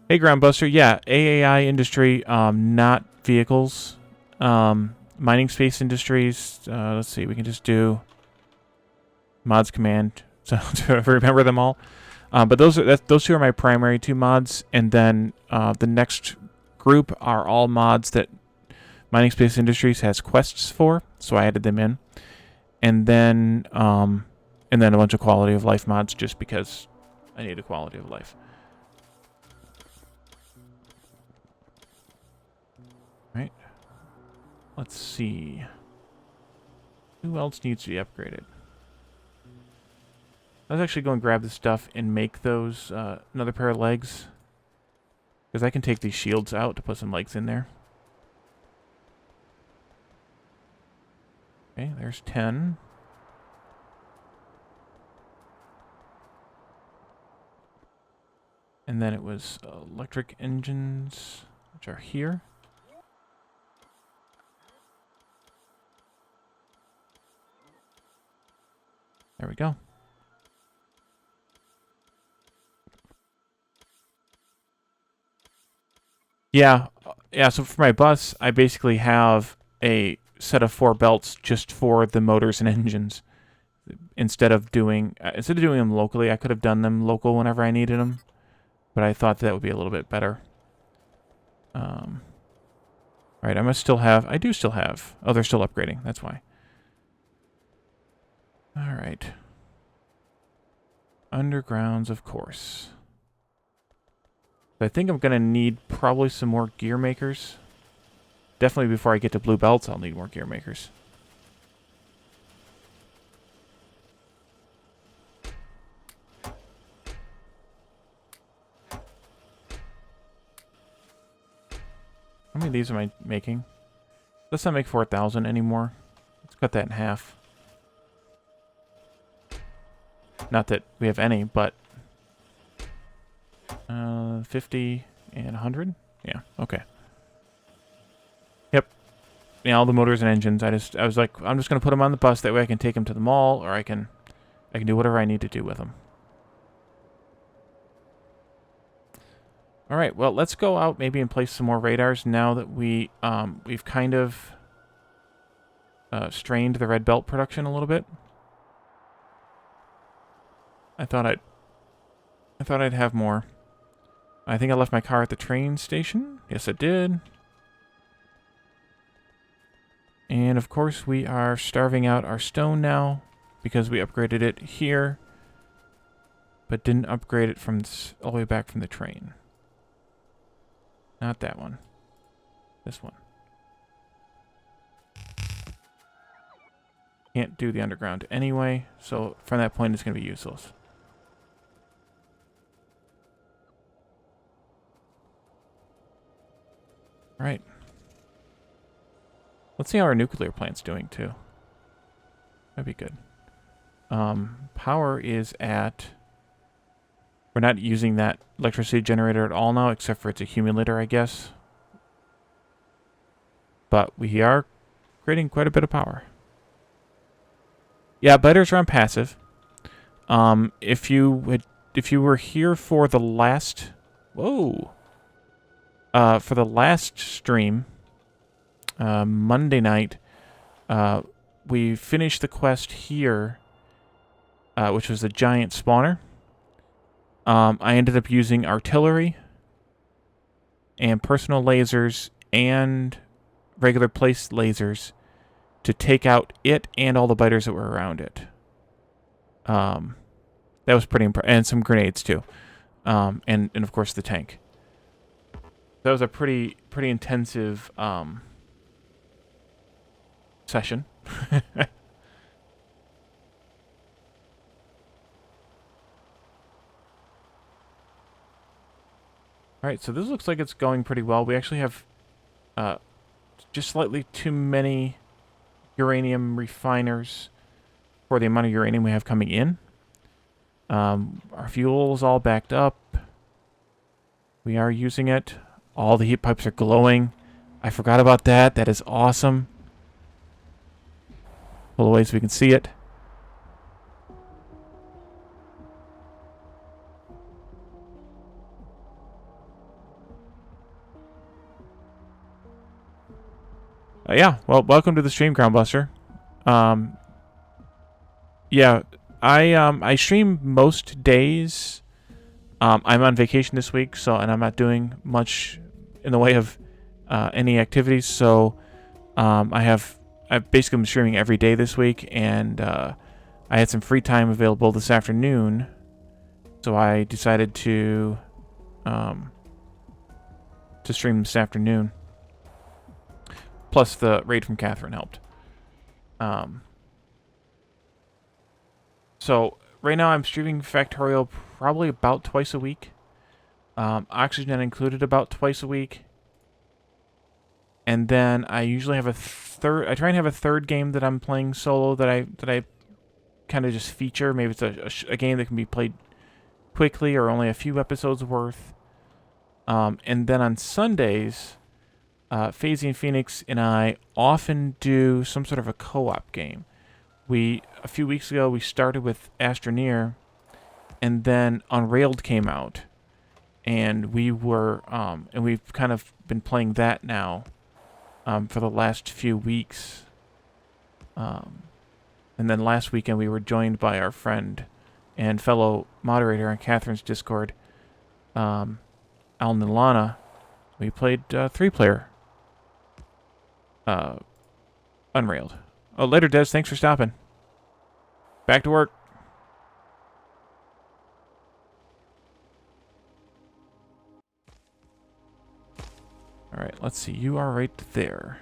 Hey, Groundbuster. Yeah, AAI industry, not vehicles. Mining space industries. Let's see. We can just do mods command so to remember them all. But those two are my primary 2 mods, and then the next group are all mods that Mining Space Industries has quests for, so I added them in. And then a bunch of quality of life mods just because I need a quality of life. Right. Let's see. Who else needs to be upgraded? I was actually going to grab this stuff and make those another pair of legs. Because I can take these shields out to put some legs in there. Okay, there's 10. And then it was electric engines, which are here. There we go. Yeah, so for my bus, I basically have a set of 4 belts just for the motors and engines. Instead of doing them locally, I could have done them local whenever I needed them, but I thought that would be a little bit better. Right, I do still have. Oh, they're still upgrading. That's why. All right. Undergrounds, of course. I think I'm going to need probably some more gear makers. Definitely before I get to blue belts, I'll need more gear makers. How many of these am I making? Let's not make 4,000 anymore. Let's cut that in half. Not that we have any, but 50 and 100? Yeah, okay. all the motors and engines. I was like, I'm just gonna put them on the bus. That way I can take them to the mall, or I can do whatever I need to do with them. All right, well, let's go out maybe and place some more radars now that we've kind of strained the red belt production a little bit. I thought I'd have more. I think I left my car at the train station. Yes, I did. And of course, we are starving out our stone now because we upgraded it here, but didn't upgrade it from all the way back from the train. Not that one. This one. Can't do the underground anyway, so from that point it's going to be useless. Right. Let's see how our nuclear plant's doing too. That'd be good. Power is at... We're not using that electricity generator at all now, except for its accumulator, I guess. But we are creating quite a bit of power. Yeah, biters are on passive. If you were here for the last... Whoa! For the last stream, Monday night, we finished the quest here, which was the giant spawner. I ended up using artillery and personal lasers and regular place lasers to take out it and all the biters that were around it. That was pretty impressive. And some grenades too. And of course the tank. That was a pretty intensive session. Alright, so this looks like it's going pretty well. We actually have just slightly too many uranium refiners for the amount of uranium we have coming in. Our fuel is all backed up. We are using it. All the heat pipes are glowing. I forgot about that. That is awesome. Pull away so we can see it. Yeah, well, welcome to the stream, Groundbuster. Yeah, I stream most days. I'm on vacation this week, and I'm not doing much in the way of any activities. So I've basically been streaming every day this week, and I had some free time available this afternoon, so I decided to stream this afternoon. Plus, the raid from Katherine helped. So right now I'm streaming Factorio probably about twice a week. Oxygen included about twice a week. And then I usually have I try and have a third game that I'm playing solo that I kind of just feature. Maybe it's a game that can be played quickly or only a few episodes worth. And then on Sundays, FaZe and Phoenix and I often do some sort of a co-op game. A few weeks ago, we started with Astroneer, and then Unrailed came out, and we've kind of been playing that now, for the last few weeks. And then last weekend, we were joined by our friend and fellow moderator on Catherine's Discord, Al Nilana. We played 3-player Unrailed. Oh, later, Des. Thanks for stopping. Back to work. All right, let's see. You are right there.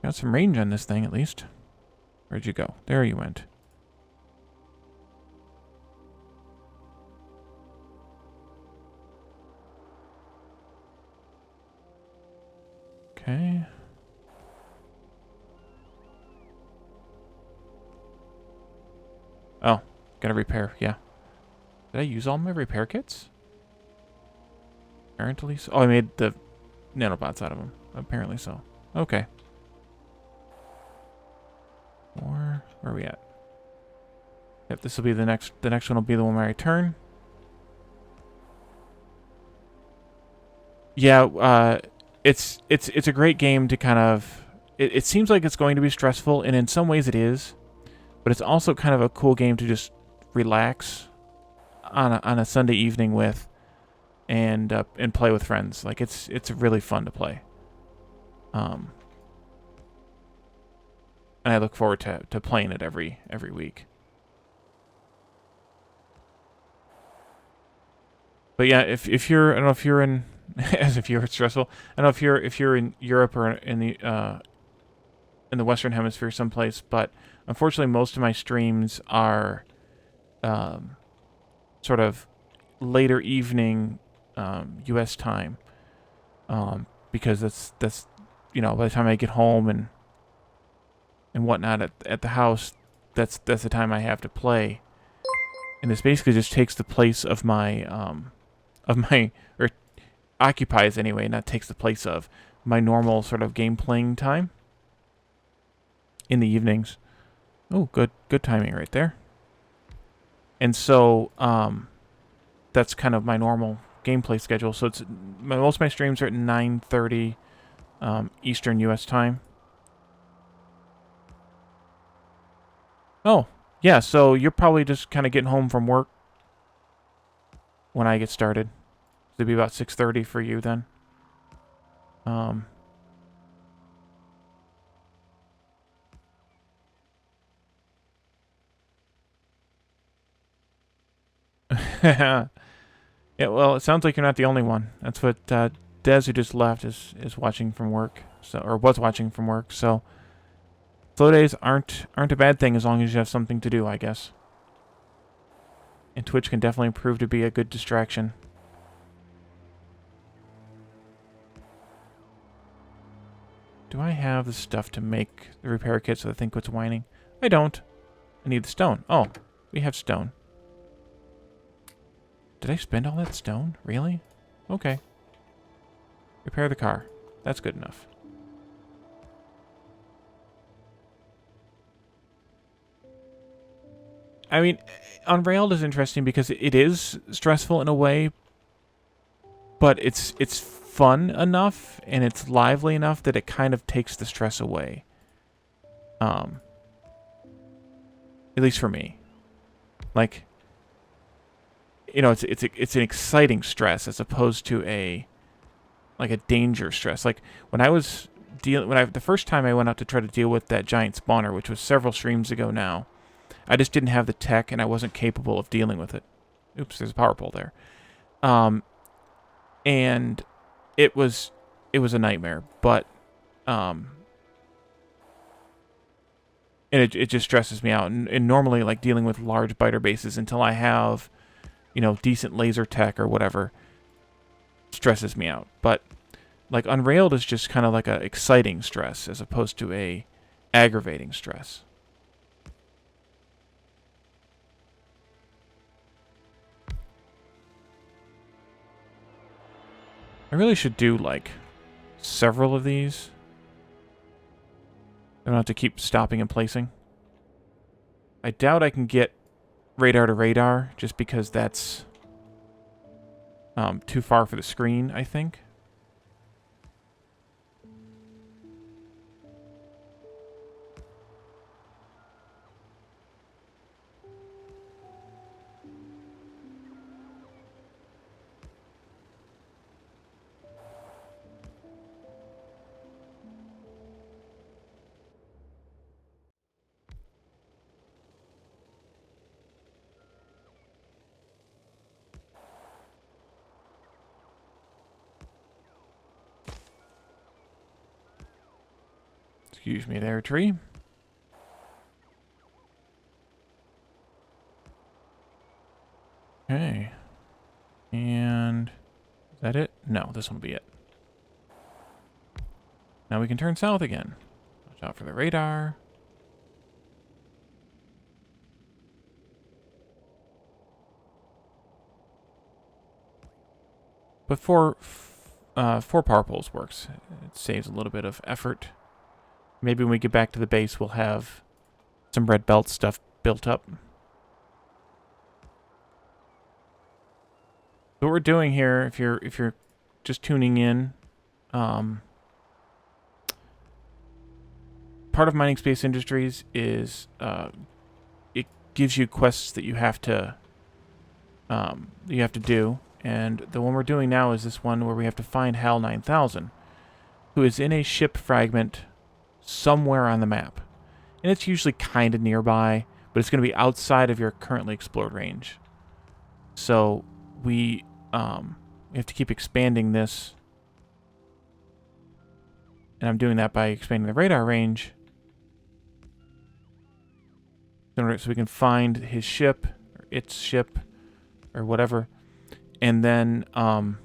Got some range on this thing, at least. Where'd you go? There you went. Okay. Oh, Gotta repair, yeah. Did I use all my repair kits? Apparently so. Oh, I made the nanobots out of them. Apparently so. Okay. Or where are we at? Yep, this will be the next one will be the one where I turn. Yeah, it's a great game to kind of it seems like it's going to be stressful, and in some ways it is, but it's also kind of a cool game to just relax on a Sunday evening with and play with friends. Like it's really fun to play. And I look forward to playing it every week. But yeah, if you're I don't know if you're in as if you're stressful. I don't know if you're in Europe or in the Western Hemisphere someplace, but unfortunately most of my streams are sort of later evening U.S. time, because that's by the time I get home and whatnot at the house, that's the time I have to play, and this basically just takes the place of my or occupies anyway, not takes the place of my normal sort of game playing time in the evenings. Oh, good timing right there. And so that's kind of my normal gameplay schedule. So it's most of my streams are at 9:30 Eastern U.S. time. Oh, yeah, so you're probably just kind of getting home from work when I get started. It'll be about 6:30 for you then. Yeah, well, it sounds like you're not the only one. That's what Des, who just left, is watching from work, or was watching from work. So slow days aren't a bad thing as long as you have something to do, I guess. And Twitch can definitely prove to be a good distraction. Do I have the stuff to make the repair kit so the thing quits whining? I don't. I need the stone. Oh, we have stone. Did I spend all that stone? Really? Okay. Repair the car. That's good enough. I mean, Unrailed is interesting because it is stressful in a way, but it's fun enough and it's lively enough that it kind of takes the stress away. At least for me. Like, it's an exciting stress as opposed to a danger stress. Like when I was the first time I went out to try to deal with that giant spawner, which was several streams ago now, I just didn't have the tech and I wasn't capable of dealing with it. Oops, there's a power pole there. And it was a nightmare, but and it just stresses me out. And normally, like, dealing with large biter bases until I have decent laser tech or whatever stresses me out. But like Unrailed is just kind of like a exciting stress as opposed to a aggravating stress. I really should do like several of these. I don't have to keep stopping and placing. I doubt I can get radar to radar just because that's too far for the screen, I think. Excuse me there, tree. Okay. And is that it? No, this one will be it. Now we can turn south again. Watch out for the radar. But four power poles works. It saves a little bit of effort. Maybe when we get back to the base, we'll have some red belt stuff built up. So what we're doing here, if you're just tuning in, part of Mining Space Industries is it gives you quests that you have to do, and the one we're doing now is this one where we have to find HAL 9000, who is in a ship fragment somewhere on the map, and it's usually kind of nearby, but it's going to be outside of your currently explored range. So we have to keep expanding this, and I'm doing that by expanding the radar range so we can find his ship, or its ship, or whatever, and then go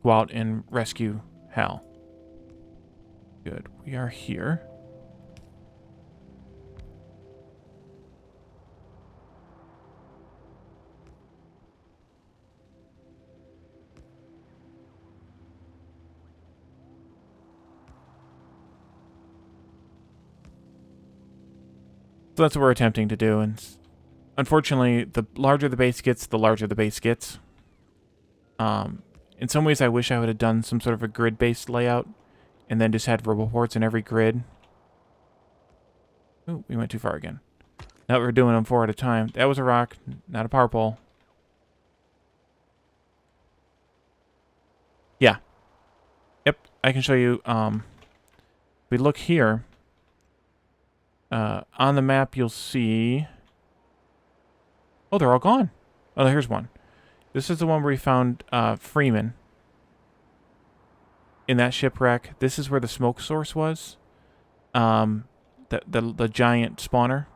out and rescue Hal. Good. We are here. So that's what we're attempting to do, and unfortunately, the larger the base gets, the larger the base gets. In some ways, I wish I would have done some sort of a grid-based layout, and then just had roboports in every grid. Ooh, we went too far again. Now we're doing them 4 at a time. That was a rock, not a power pole. Yeah. Yep, I can show you. We look here. On the map, you'll see... Oh, they're all gone. Oh, here's one. This is the one where we found Freeman. In that shipwreck. This is where the smoke source was. The giant spawner.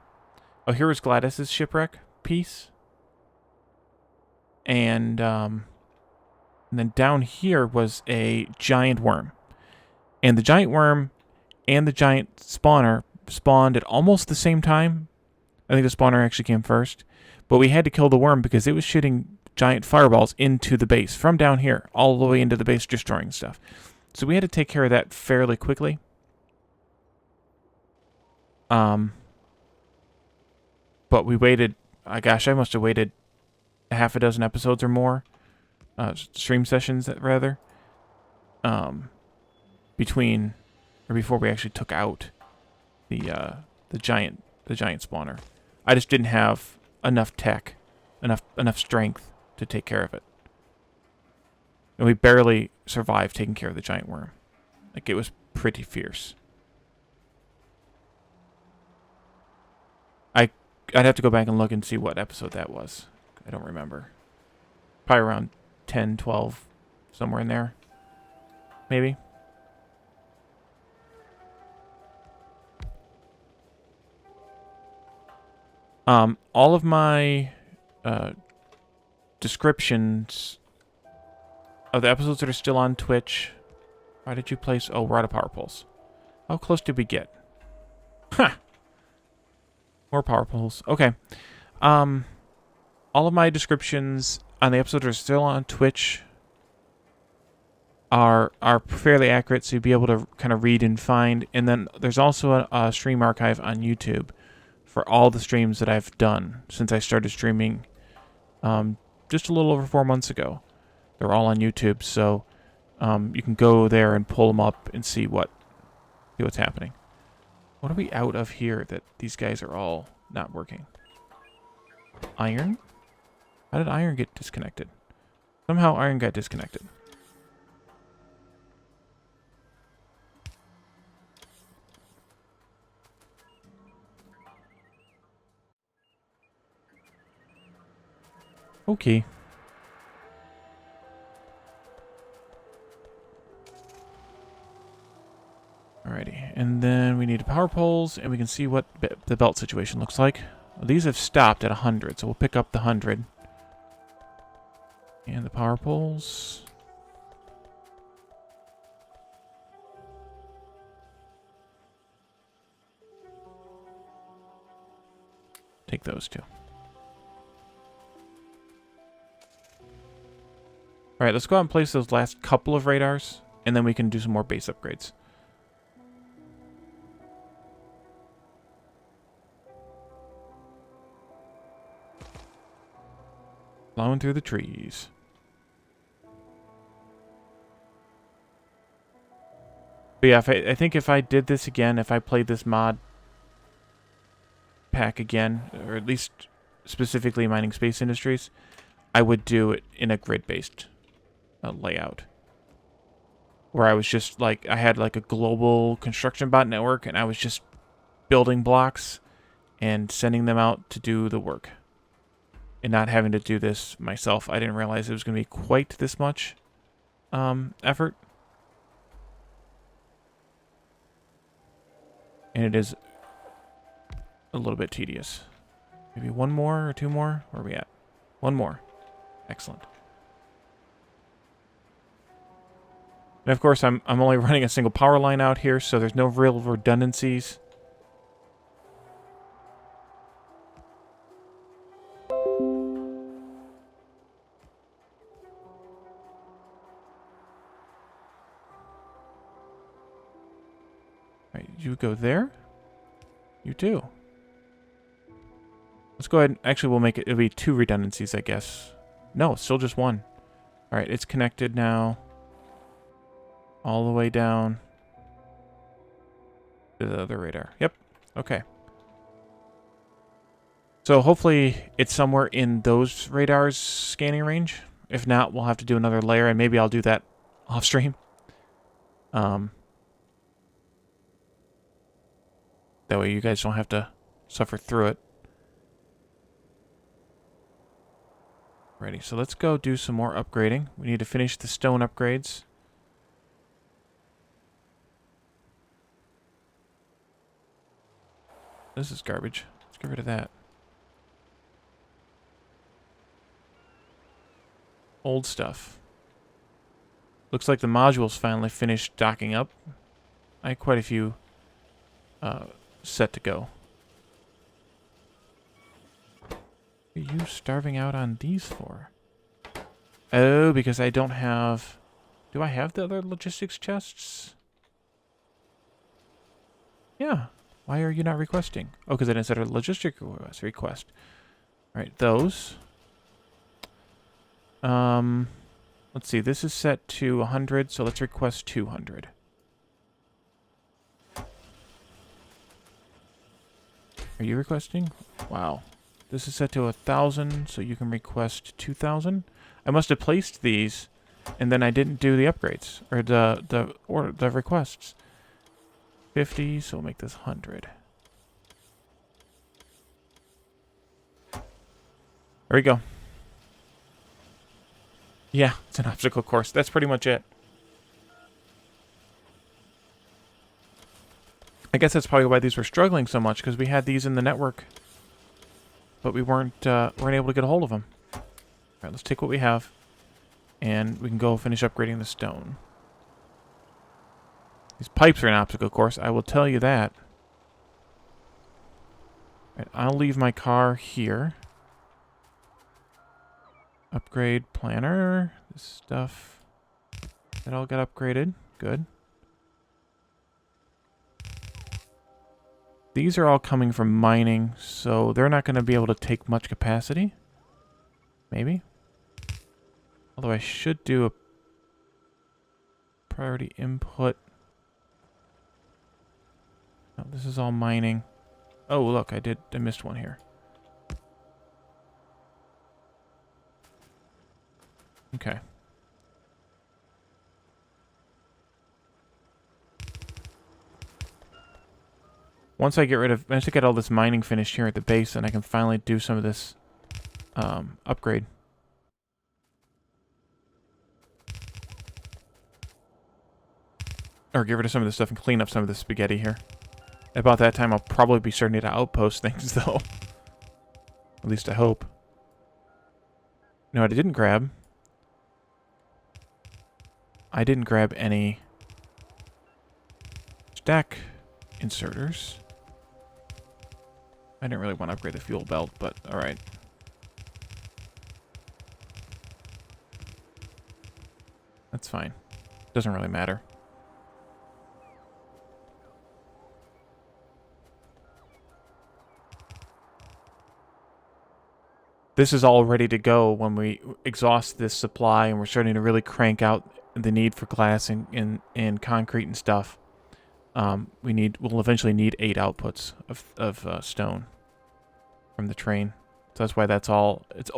Oh, here was Gladys's shipwreck piece. And then down here was a giant worm. And the giant worm and the giant spawner spawned at almost the same time. I think the spawner actually came first. But we had to kill the worm because it was shooting giant fireballs into the base from down here, all the way into the base, destroying stuff. So we had to take care of that fairly quickly. But we waited, gosh, I must have waited a half a dozen episodes or more, stream sessions rather, before we actually took out the giant spawner. I just didn't have enough tech, enough strength to take care of it. And we barely survived taking care of the giant worm. Like, it was pretty fierce. I'd have to go back and look and see what episode that was. I don't remember. Probably around 10, 12, somewhere in there. Maybe. All of my descriptions of the episodes that are still on Twitch. Why did you place... Oh, we're out of power poles. How close did we get? Huh. More power poles. Okay. All of my descriptions on the episodes that are still on Twitch are fairly accurate, so you'll be able to kind of read and find. And then there's also a stream archive on YouTube for all the streams that I've done since I started streaming just a little over 4 months ago. They're all on YouTube, so you can go there and pull them up and see what's happening. What are we out of here that these guys are all not working? Iron? How did iron get disconnected? Somehow iron got disconnected. Okay. Alrighty, and then we need power poles, and we can see what the belt situation looks like. Well, these have stopped at 100, so we'll pick up the 100. And the power poles. Take those two. All right, let's go out and place those last couple of radars, and then we can do some more base upgrades. Plowing through the trees. But yeah, I think if I did this again, if I played this mod pack again, or at least specifically mining space industries, I would do it in a grid-based layout. Where I was just like, I had like a global construction bot network, and I was just building blocks and sending them out to do the work. And not having to do this myself. I didn't realize it was going to be quite this much effort. And it is a little bit tedious. Maybe one more or two more? Where are we at? One more. Excellent. And of course, I'm only running a single power line out here, so there's no real redundancies. Right, you go there. You do. Let's go ahead and actually we'll make it, it'll be 2 redundancies, I guess. No, still just 1. Alright, it's connected now. All the way down to the other radar. Yep. Okay. So hopefully it's somewhere in those radars scanning range. If not, we'll have to do another layer, and maybe I'll do that off stream. That way you guys don't have to suffer through it. Ready. So let's go do some more upgrading. We need to finish the stone upgrades. This is garbage. Let's get rid of that. Old stuff. Looks like the modules finally finished docking up. I had quite a few set to go. What are you starving out on these for? Oh, because I don't have... Do I have the other logistics chests? Yeah. Why are you not requesting? Oh, because I didn't set a logistic request. Alright, those. Let's see. This is set to 100, so let's request 200. Are you requesting? Wow. This is set to 1,000, so you can request 2,000. I must have placed these, and then I didn't do the upgrades or the requests. 50, so we'll make this 100. There we go. Yeah, it's an obstacle course. That's pretty much it. I guess that's probably why these were struggling so much, because we had these in the network, but we weren't able to get a hold of them. All right, let's take what we have, and we can go finish upgrading the stone. These pipes are an obstacle course, I will tell you that. All right, I'll leave my car here. Upgrade planner. This stuff. That all got upgraded. Good. These are all coming from mining, so they're not going to be able to take much capacity. Maybe. Although I should do a priority input. No, this is all mining. Oh, look, I missed one here. Okay. Once I get all this mining finished here at the base, then I can finally do some of this upgrade. Or get rid of some of this stuff and clean up some of the spaghetti here. About that time, I'll probably be starting to outpost things, though. At least I hope. No, I didn't grab. I didn't grab any stack inserters. I didn't really want to upgrade the fuel belt, but alright. That's fine. Doesn't really matter. This is all ready to go when we exhaust this supply and we're starting to really crank out the need for glass and concrete and stuff. We'll eventually need 8 outputs of stone from the train. So that's why it's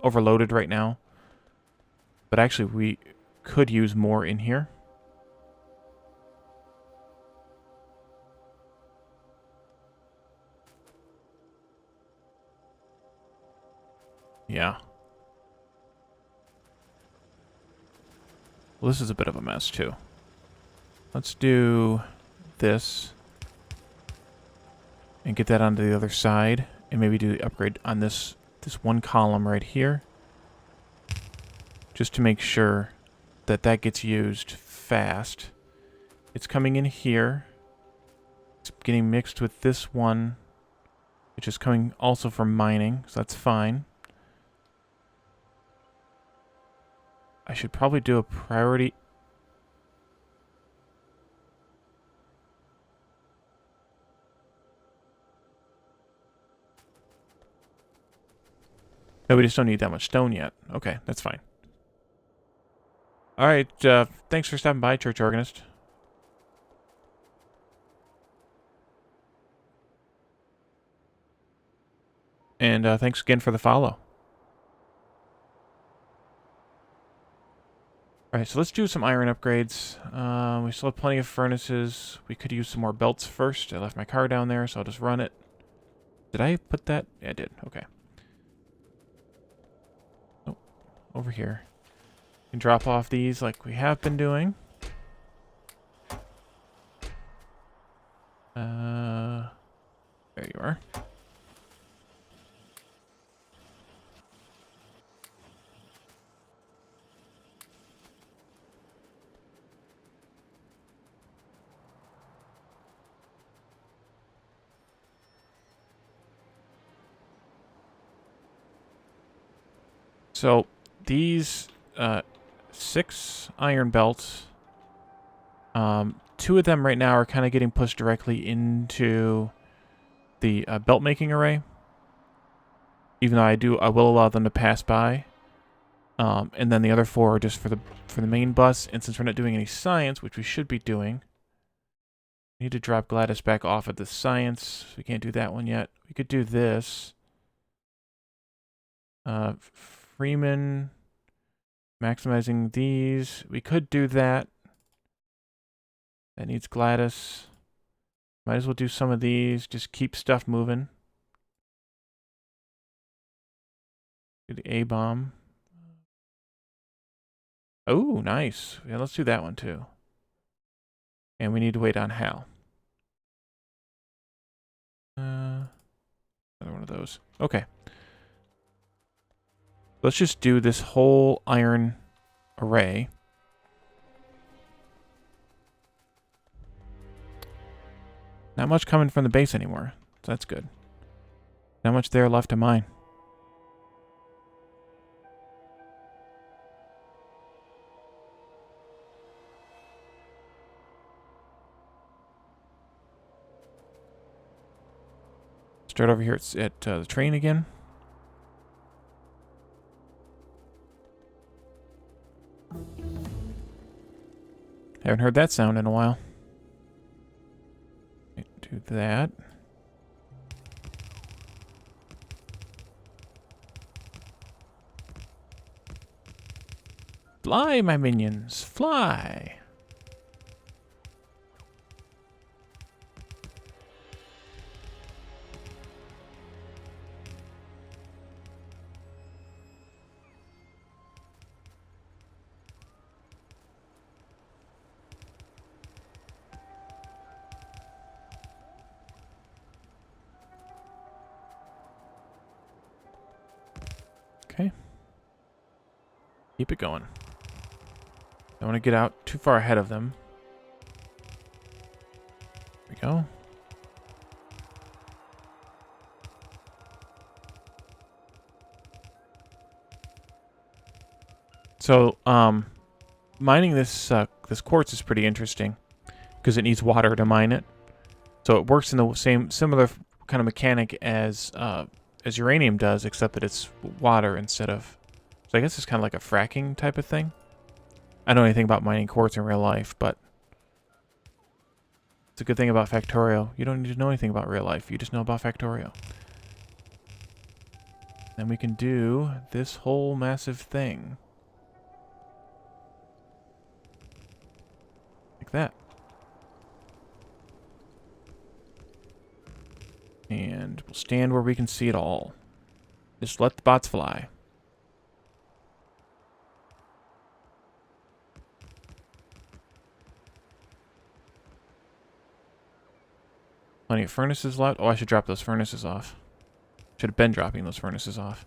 overloaded right now. But actually we could use more in here. Yeah. Well, this is a bit of a mess too. Let's do this and get that onto the other side, and maybe do the upgrade on this one column right here, just to make sure that that gets used fast. It's coming in here. It's getting mixed with this one, which is coming also from mining, so that's fine. I should probably do a priority. No, we just don't need that much stone yet. Okay, that's fine. Alright, thanks for stopping by, Church Organist. And thanks again for the follow. Alright, so let's do some iron upgrades. We still have plenty of furnaces. We could use some more belts first. I left my car down there, so I'll just run it. Did I put that? Yeah, I did. Okay. Oh, over here. You can drop off these like we have been doing. There you are. So these 6 iron belts, 2 of them right now are kind of getting pushed directly into the belt making array. Even though I will allow them to pass by. And then the other 4 are just for the main bus. And since we're not doing any science, which we should be doing, we need to drop Gladys back off at the science. We can't do that one yet. We could do this. Freeman, maximizing these. We could do that. That needs Gladys. Might as well do some of these. Just keep stuff moving. Do the A-bomb. Oh, nice. Yeah, let's do that one too. And we need to wait on Hal. Another one of those. Okay. Let's just do this whole iron array. Not much coming from the base anymore, so that's good. Not much there left to mine. Start over here at the train again. Haven't heard that sound in a while. Do that. Fly, my minions, fly! Okay. Keep it going. Don't want to get out too far ahead of them. There we go. So, mining this this quartz is pretty interesting because it needs water to mine it. So it works in the same similar kind of mechanic as uranium does, except that it's water instead of. So I guess it's kind of like a fracking type of thing. I don't know anything about mining quartz in real life, but it's a good thing about Factorio. You don't need to know anything about real life. You just know about Factorio. And we can do this whole massive thing. Like that. And we'll stand where we can see it all. Just let the bots fly. Plenty of furnaces left. Oh, I should drop those furnaces off. Should have been dropping those furnaces off.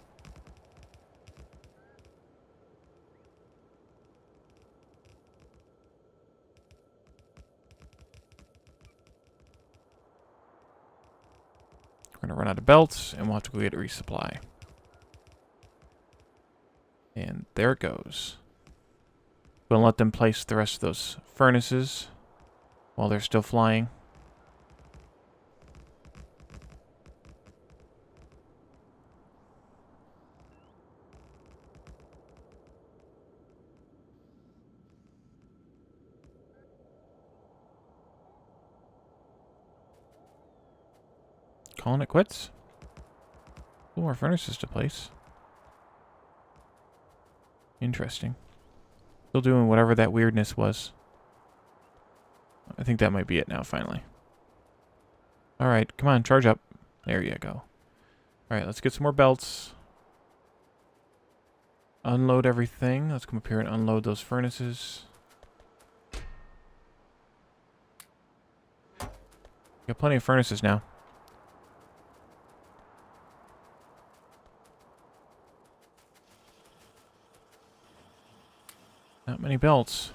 We're going to run out of belts, and we'll have to go get a resupply. And there it goes. We'll let them place the rest of those furnaces while they're still flying. Calling it quits. 2 more furnaces to place. Interesting. Still doing whatever that weirdness was. I think that might be it now, finally. Alright, come on, charge up. There you go. Alright, let's get some more belts. Unload everything. Let's come up here and unload those furnaces. Got plenty of furnaces now. Not many belts.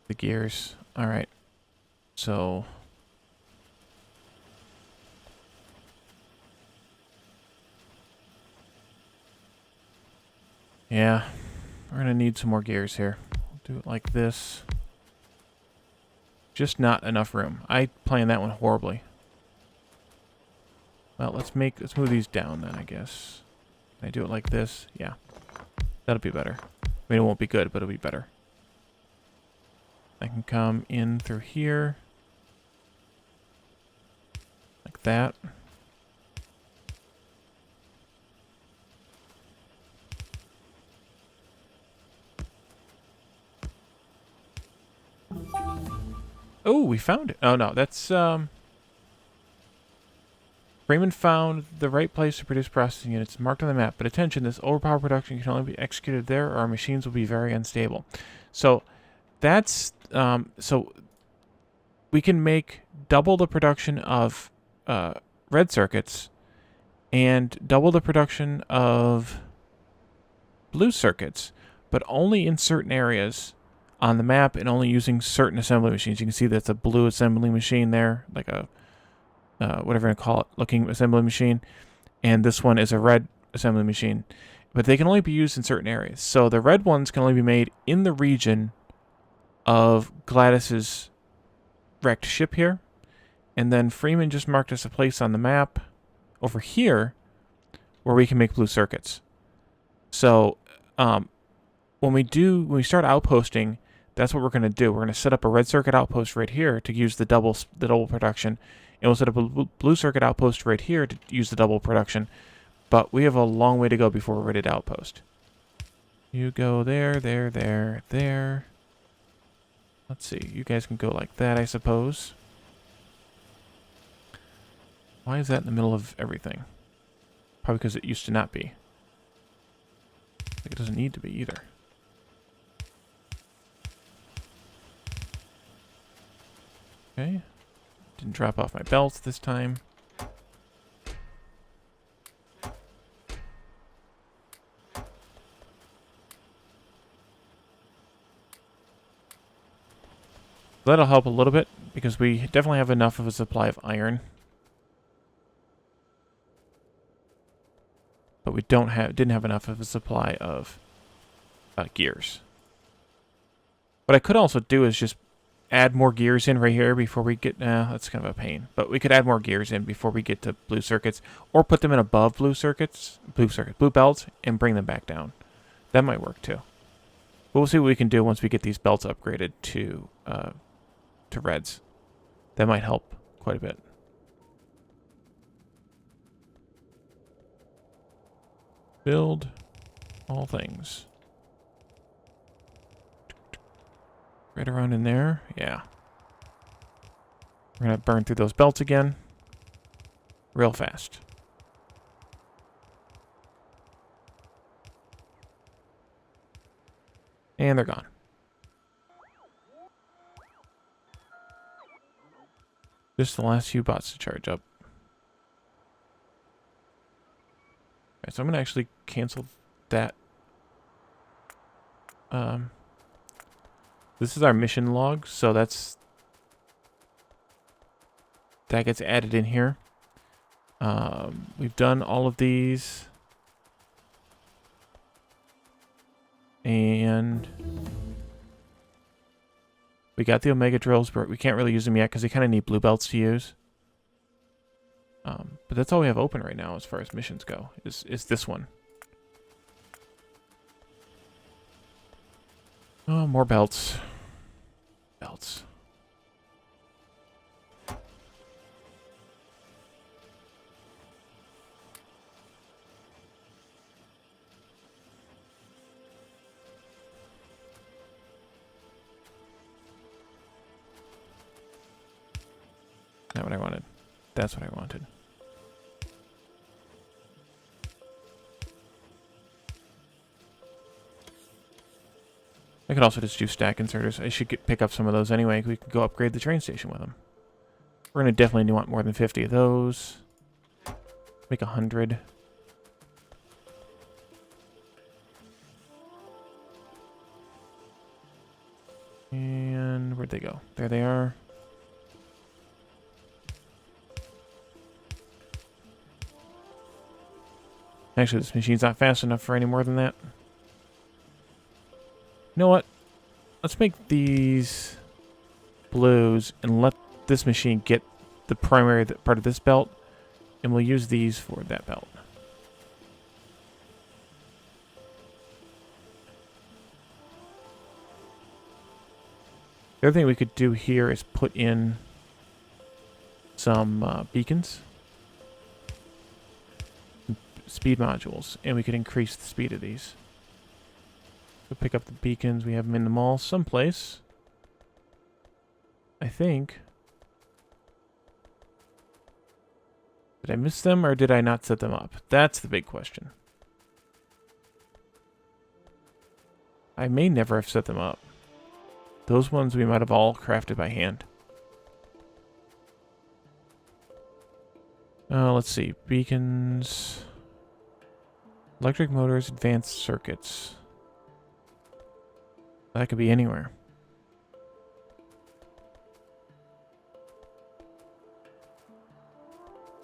The gears. Alright. So. Yeah. We're going to need some more gears here. Do it like this. Just not enough room. I planned that one horribly. Well, let's move these down then, I guess. Can I do it like this? Yeah. That'll be better. I mean, it won't be good, but it'll be better. I can come in through here. Like that. Oh, we found it. Oh, no, that's, Freeman found the right place to produce processing units marked on the map, but attention, this overpower production can only be executed there or our machines will be very unstable. So that's, so we can make double the production of red circuits and double the production of blue circuits, but only in certain areas on the map and only using certain assembly machines. You can see that's a blue assembly machine there, like a whatever you call it, looking assembly machine, and this one is a red assembly machine, but they can only be used in certain areas. So the red ones can only be made in the region of Gladys's wrecked ship here, and then Freeman just marked us a place on the map over here where we can make blue circuits. So when we start outposting, that's what we're going to do. We're going to set up a red circuit outpost right here to use the double production. And we'll set up a blue circuit outpost right here to use the double production. But we have a long way to go before we're ready to outpost. You go there, there, there, there. Let's see. You guys can go like that, I suppose. Why is that in the middle of everything? Probably because it used to not be. Like it doesn't need to be either. Okay. Didn't drop off my belts this time. That'll help a little bit because we definitely have enough of a supply of iron. but we didn't have enough of a supply of gears. What I could also do is just add more gears in right here before we get... that's kind of a pain. But we could add more gears in before we get to blue circuits, or put them in above blue belts, and bring them back down. That might work too. But we'll see what we can do once we get these belts upgraded to reds. That might help quite a bit. Build all things. Right around in there. Yeah. We're going to burn through those belts again. Real fast. And they're gone. Just the last few bots to charge up. Alright, so I'm going to actually cancel that. This is our mission log, so that gets added in here. We've done all of these. And we got the Omega drills, but we can't really use them yet because they kind of need blue belts to use. But that's all we have open right now as far as missions go, is this one. Oh, more belts. Belts. Not what I wanted. That's what I wanted. I could also just do stack inserters. I should pick up some of those anyway. We could go upgrade the train station with them. We're going to definitely want more than 50 of those. Make 100. And where'd they go? There they are. Actually, this machine's not fast enough for any more than that. You know what? Let's make these blues and let this machine get the primary part of this belt, and we'll use these for that belt. The other thing we could do here is put in some beacons. Speed modules, and we could increase the speed of these. So pick up the beacons. We have them in the mall someplace. I think. Did I miss them or did I not set them up? That's the big question. I may never have set them up. Those ones we might have all crafted by hand. Let's see. Beacons. Electric motors, advanced circuits. That could be anywhere.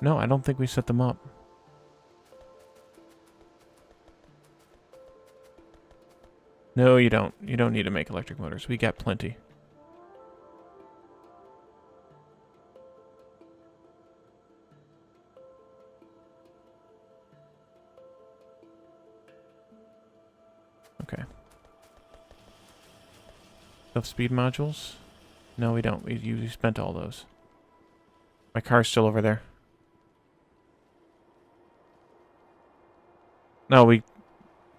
No, I don't think we set them up. No, you don't. You don't need to make electric motors. We got plenty. Okay. Enough speed modules? No, we don't. We spent all those. My car's still over there. No, we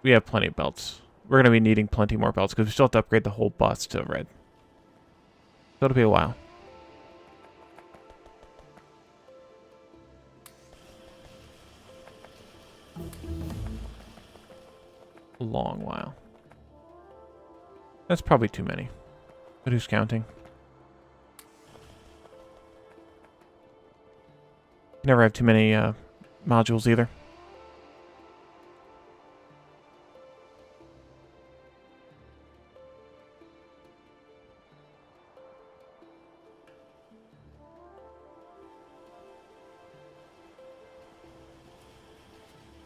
have plenty of belts. We're going to be needing plenty more belts because we still have to upgrade the whole bus to red. So it'll be a while. A long while. That's probably too many. But who's counting? Never have too many modules either.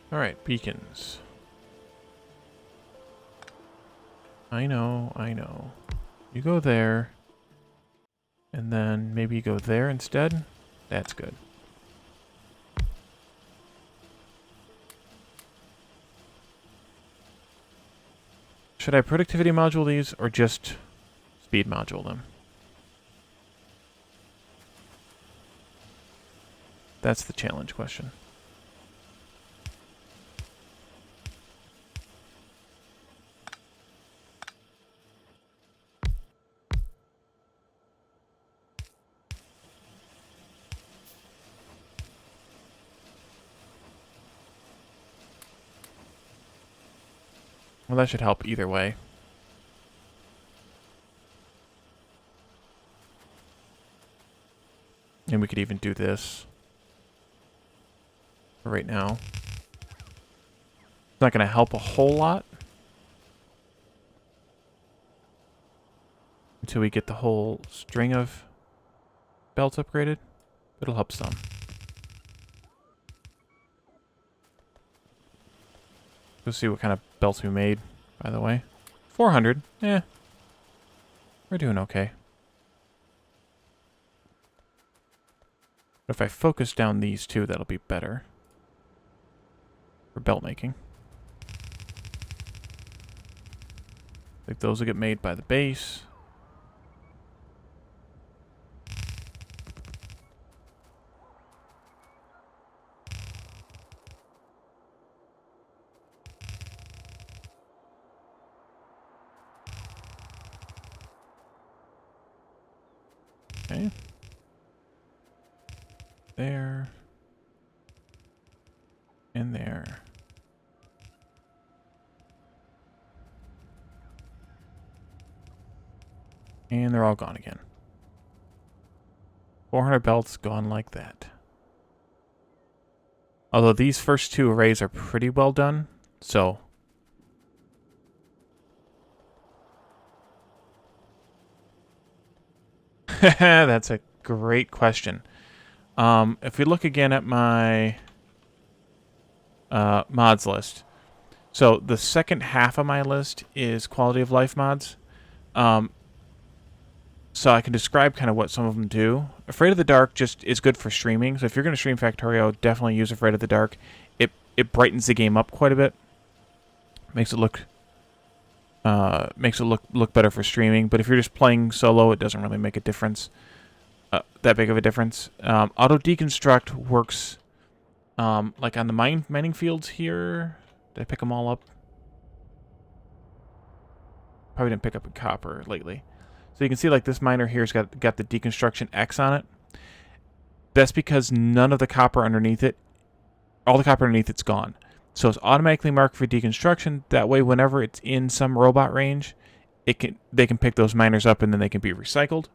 All right, beacons. I know, I know. You go there, and then maybe you go there instead. That's good. Should I productivity module these or just speed module them? That's the challenge question. Well, that should help either way. And we could even do this for right now. It's not going to help a whole lot until we get the whole string of belts upgraded. It'll help some. Let's see what kind of belts we made, by the way. 400. Eh. We're doing okay. But if I focus down these two, that'll be better for belt making. Like those will get made by the base. Okay. There. And there. And they're all gone again. 400 belts gone like that. Although these first two arrays are pretty well done, so... That's a great question. If we look again at my mods list, so the second half of my list is quality of life mods. So I can describe kind of what some of them do. Afraid of the Dark just is good for streaming. So if you're going to stream Factorio, definitely use Afraid of the Dark. It brightens the game up quite a bit. Makes it look better for streaming. But if you're just playing solo, it doesn't really make a difference. That big of a difference. Auto deconstruct works like on the mining fields here. Did I pick them all up? Probably didn't pick up a copper lately. So you can see like this miner here's got the deconstruction X on it. That's because none of the copper underneath it, all the copper underneath it's gone. So it's automatically marked for deconstruction. That way whenever it's in some robot range, they can pick those miners up and then they can be recycled.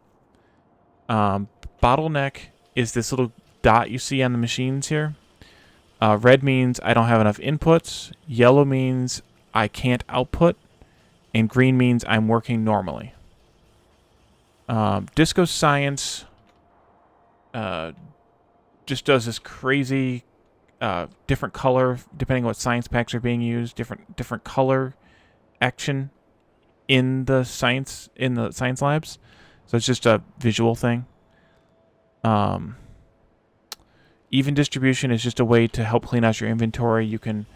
Bottleneck is this little dot you see on the machines here. Red means I don't have enough inputs. Yellow means I can't output. And green means I'm working normally. Disco Science just does this crazy different color, depending on what science packs are being used, different color action in the science labs. So it's just a visual thing. Even distribution is just a way to help clean out your inventory. You can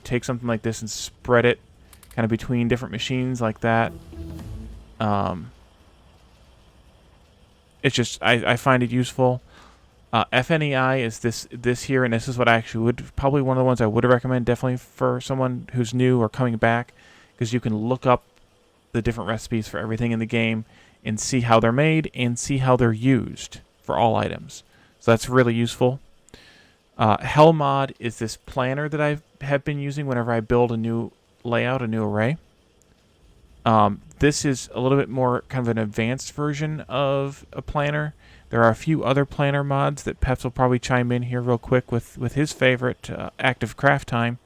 take something like this and spread it kind of between different machines like that. It's just I find it useful. FNEI is this here, and this is what I actually would probably one of the ones I would recommend definitely for someone who's new or coming back, because you can look up the different recipes for everything in the game and see how they're made and see how they're used for all items. So that's really useful. Hell mod is this planner that I have been using whenever I build a new layout, a new array. This is a little bit more kind of an advanced version of a planner. There are a few other planner mods that Peps will probably chime in here real quick with his favorite, Active Craft Time.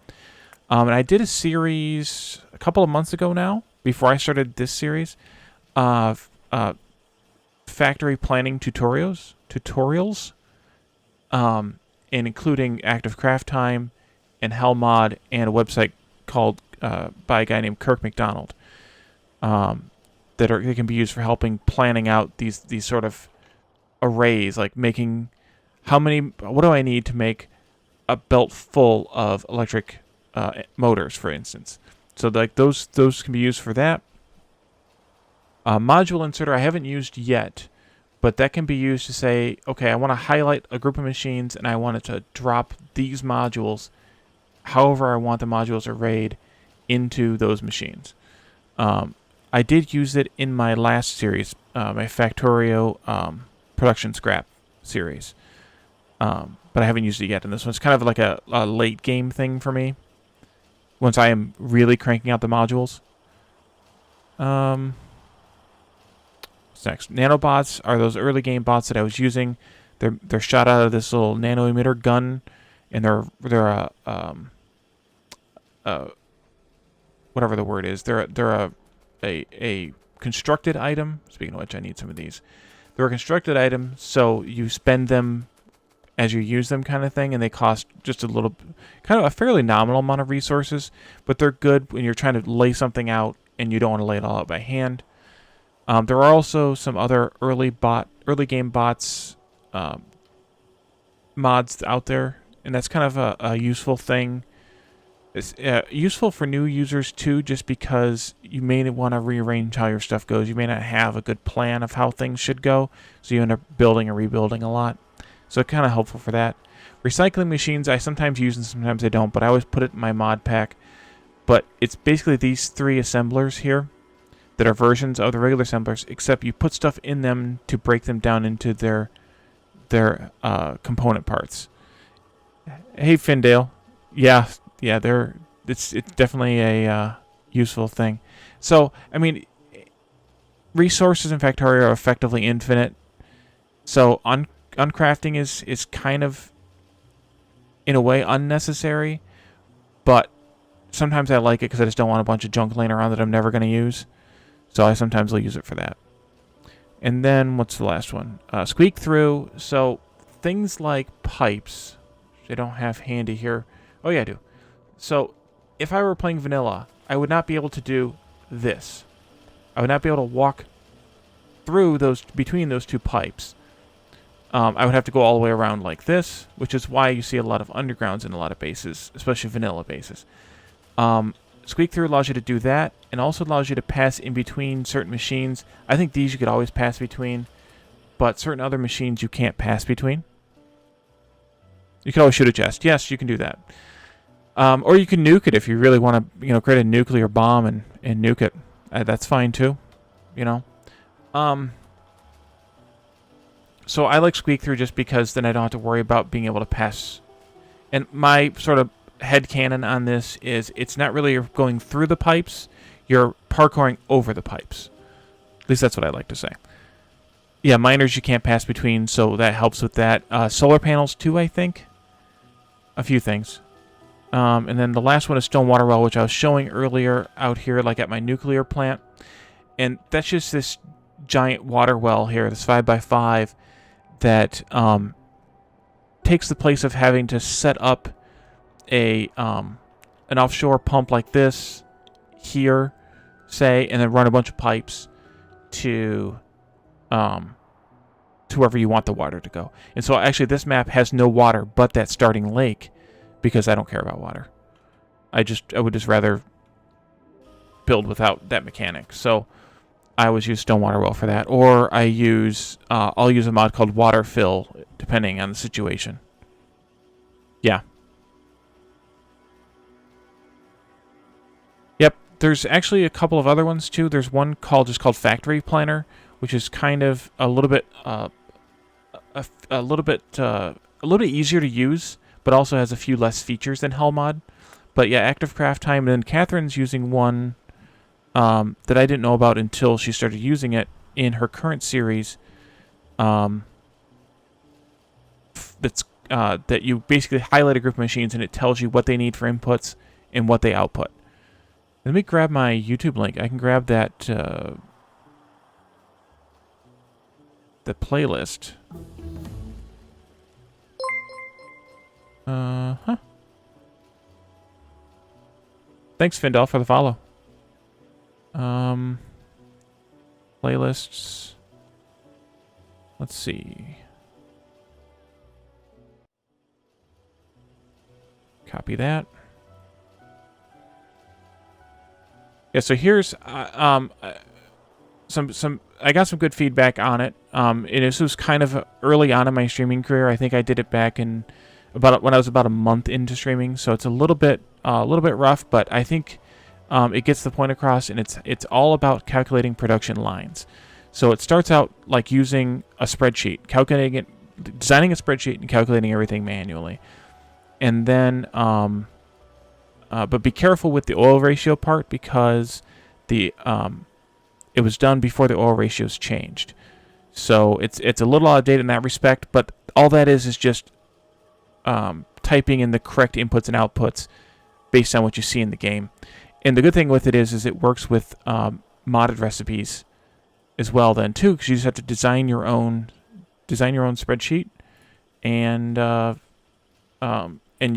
And I did a series a couple of months ago now, before I started this series, of factory planning tutorials, and including Active Craft Time and Hellmod and a website called by a guy named Kirk McDonald that can be used for helping planning out these sort of arrays, like making what do I need to make a belt full of electric motors, for instance. So like those can be used for that. Module inserter I haven't used yet, but that can be used to say, okay, I want to highlight a group of machines and I want it to drop these modules, however I want the modules arrayed, into those machines. I did use it in my last series, my Factorio production scrap series, but I haven't used it yet. And this one's kind of like a late game thing for me, once I am really cranking out the modules. What's next? Nanobots are those early game bots that I was using. They're shot out of this little nano emitter gun, and they're whatever the word is. They're a constructed item. Speaking of which, I need some of these. They're a constructed item, so you spend them as you use them, kind of thing, and they cost just a fairly nominal amount of resources, but they're good when you're trying to lay something out and you don't want to lay it all out by hand. There are also some other early game bots mods out there, and that's kind of a useful thing. It's useful for new users too, just because you may want to rearrange how your stuff goes. You may not have a good plan of how things should go, so you end up building and rebuilding a lot. So it's kind of helpful for that. Recycling machines I sometimes use and sometimes I don't, but I always put it in my mod pack. But it's basically these 3 assemblers here that are versions of the regular assemblers, except you put stuff in them to break them down into their component parts. Hey, Findale. Yeah, it's definitely a useful thing. So, I mean, resources in Factorio are effectively infinite. So, uncrafting is kind of, in a way, unnecessary, but sometimes I like it because I just don't want a bunch of junk laying around that I'm never going to use. So I sometimes will use it for that. And then, what's the last one? Squeak through. So things like pipes, which I don't have handy here. Oh yeah, I do. So if I were playing vanilla, I would not be able to do this. I would not be able to walk through between those 2 pipes. I would have to go all the way around like this, which is why you see a lot of undergrounds in a lot of bases, especially vanilla bases. Squeak through allows you to do that, and also allows you to pass in between certain machines. I think these you could always pass between, but certain other machines you can't pass between. You can always shoot a chest. Yes, you can do that. Or you can nuke it if you really want to, create a nuclear bomb and nuke it. That's fine too, So I like Squeak through just because then I don't have to worry about being able to pass. And my sort of headcanon on this is it's not really going through the pipes, you're parkouring over the pipes. At least that's what I like to say. Yeah, miners you can't pass between, so that helps with that. Solar panels too, I think. A few things. And then the last one is stone water well, which I was showing earlier out here, like at my nuclear plant. And that's just this giant water well here, this 5x5, that takes the place of having to set up an offshore pump like this here, say, and then run a bunch of pipes to wherever you want the water to go. And so actually this map has no water but that starting lake, because I don't care about water. I would just rather build without that mechanic. So I always use stone water well for that, or I'll use a mod called water fill, depending on the situation. Yeah. Yep. There's actually a couple of other ones too. There's one just called Factory Planner, which is kind of a little bit easier to use, but also has a few less features than Hellmod. But yeah, active craft time. And then Katherine's using one that I didn't know about until she started using it in her current series. That you basically highlight a group of machines and it tells you what they need for inputs and what they output. Let me grab my YouTube link. I can grab that the playlist. Thanks, Findel, for the follow. Playlists. Let's see. Copy that. Yeah, so here's some I got some good feedback on it. This was kind of early on in my streaming career. I think I did it back in when I was about a month into streaming, so it's a little bit rough, but I think it gets the point across, and it's all about calculating production lines. So it starts out like using a spreadsheet, calculating it, designing a spreadsheet, and calculating everything manually, and then but be careful with the oil ratio part because it was done before the oil ratios changed. So it's a little outdated in that respect, but all that is just typing in the correct inputs and outputs based on what you see in the game. And the good thing with it is it works with modded recipes as well then too, because you just have to design your own spreadsheet, and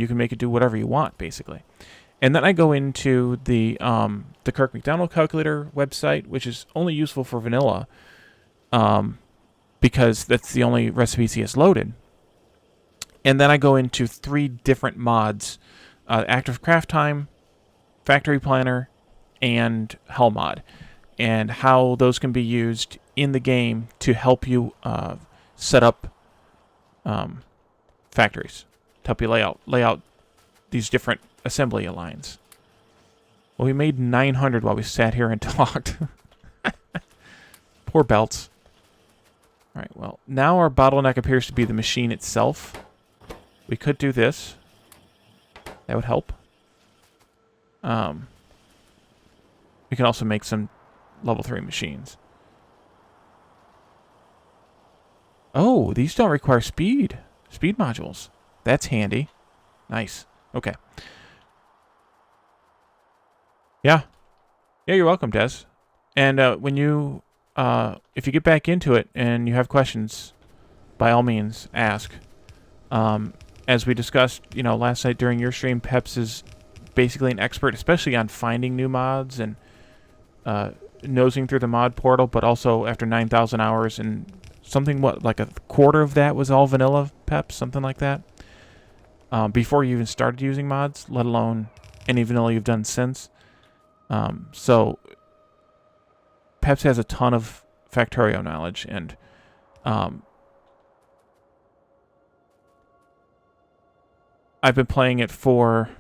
you can make it do whatever you want basically. And then I go into the Kirk McDonald calculator website, which is only useful for vanilla, because that's the only recipes he has loaded. And then I go into 3 different mods: Active Craft Time, Factory Planner, and Hell Mod, and how those can be used in the game to help you set up factories, to help you lay out these different assembly lines. Well, we made 900 while we sat here and talked. Poor belts. All right, well, now our bottleneck appears to be the machine itself. We could do this. That would help. We can also make some level 3 machines. Oh, these don't require speed modules. That's handy. Nice. Okay. Yeah, you're welcome, Des. And when you, if you get back into it and you have questions, by all means, ask. As we discussed, last night during your stream, Peps is basically an expert, especially on finding new mods and nosing through the mod portal, but also after 9,000 hours and something, like a quarter of that was all vanilla, Peps, something like that. Before you even started using mods, let alone any vanilla you've done since. So Peps has a ton of Factorio knowledge, and I've been playing it for,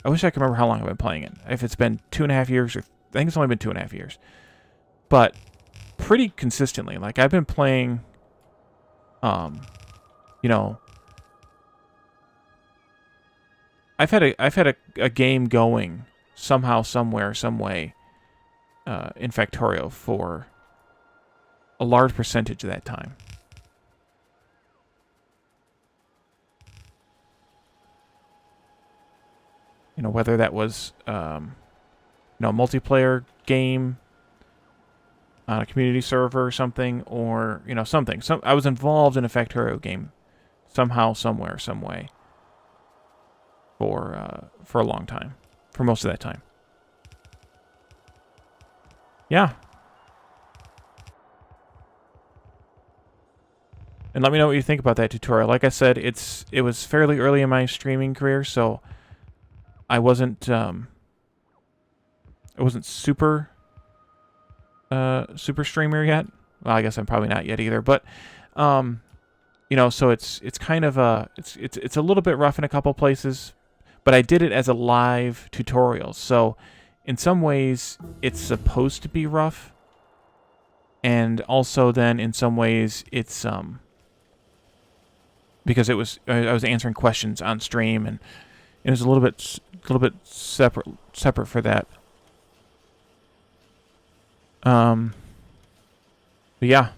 I wish I could remember how long I've been playing it. If it's been 2.5 years, or I think it's only been 2.5 years. But pretty consistently. Like, I've been playing, I've had a game going somehow, somewhere, some way in Factorio for a large percentage of that time. Whether that was a multiplayer game on a community server or something, or something. I was involved in a Factorio game somehow, somewhere, some way for a long time, for most of that time. Yeah. And let me know what you think about that tutorial. Like I said, it was fairly early in my streaming career, so I wasn't super streamer yet. Well, I guess I'm probably not yet either, but so it's kind of it's a little bit rough in a couple places, but I did it as a live tutorial. So in some ways it's supposed to be rough, and also then in some ways it's because I was answering questions on stream, and it was a little bit separate for that. But yeah.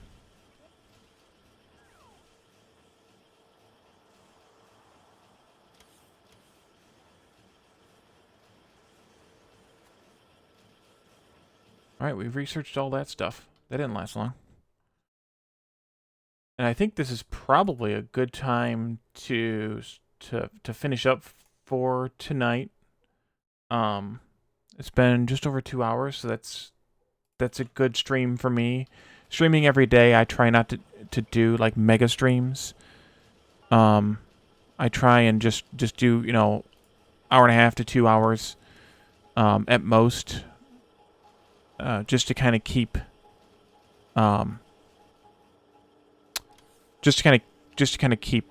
All right, we've researched all that stuff. That didn't last long. And I think this is probably a good time to finish up for tonight. It's been just over 2 hours, so that's a good stream for me. Streaming every day, I try not to do like mega streams. I try and just do, hour and a half to 2 hours at most, just to kind of keep just to kind of keep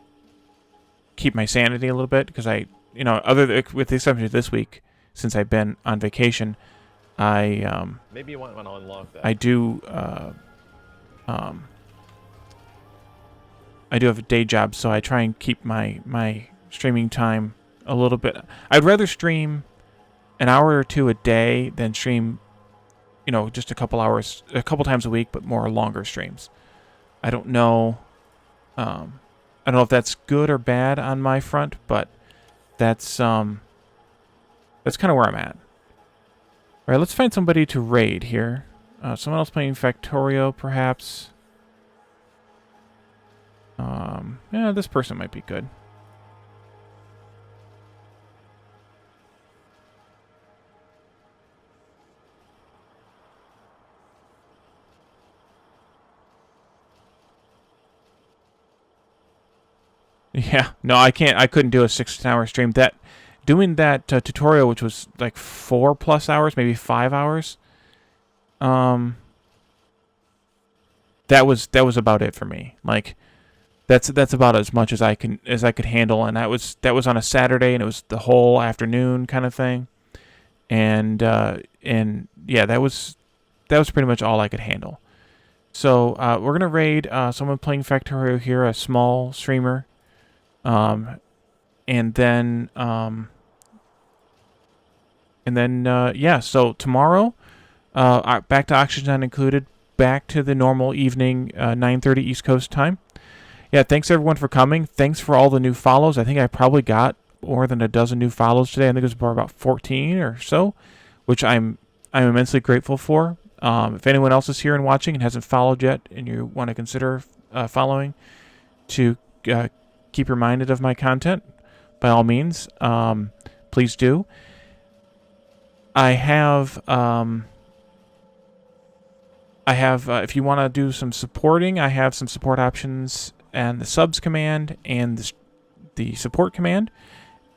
my sanity a little bit, because with the exception of this week, since I've been on vacation, maybe you want to unlock that. I do have a day job, so I try and keep my streaming time a little bit. I'd rather stream an hour or two a day than stream, just a couple hours, a couple times a week, but more longer streams. I don't know if that's good or bad on my front, but that's kind of where I'm at. All right, let's find somebody to raid here. Someone else playing Factorio, perhaps. Yeah, this person might be good. Yeah, no, I can't. I couldn't do a 6-hour stream. Doing that tutorial, which was like 4+ hours, maybe 5 hours. That was about it for me. Like, that's about as much as I could handle, and that was on a Saturday, and it was the whole afternoon kind of thing. And yeah, that was pretty much all I could handle. So we're gonna raid someone playing Factorio here, a small streamer. And then yeah, so tomorrow, back to Oxygen Not Included, back to the normal evening, 9:30 East Coast time. Yeah, thanks everyone for coming. Thanks for all the new follows. I think I probably got more than a dozen new follows today. I think it was about 14 or so, which I'm immensely grateful for. If anyone else is here and watching and hasn't followed yet, and you want to consider following to keep reminded of my content, by all means, please do. I have if you want to do some supporting, I have some support options, and the subs command and the support command,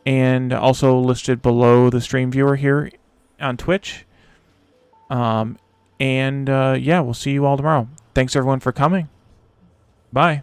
and also listed below the stream viewer here on Twitch. Yeah, we'll see you all tomorrow. Thanks everyone for coming. Bye.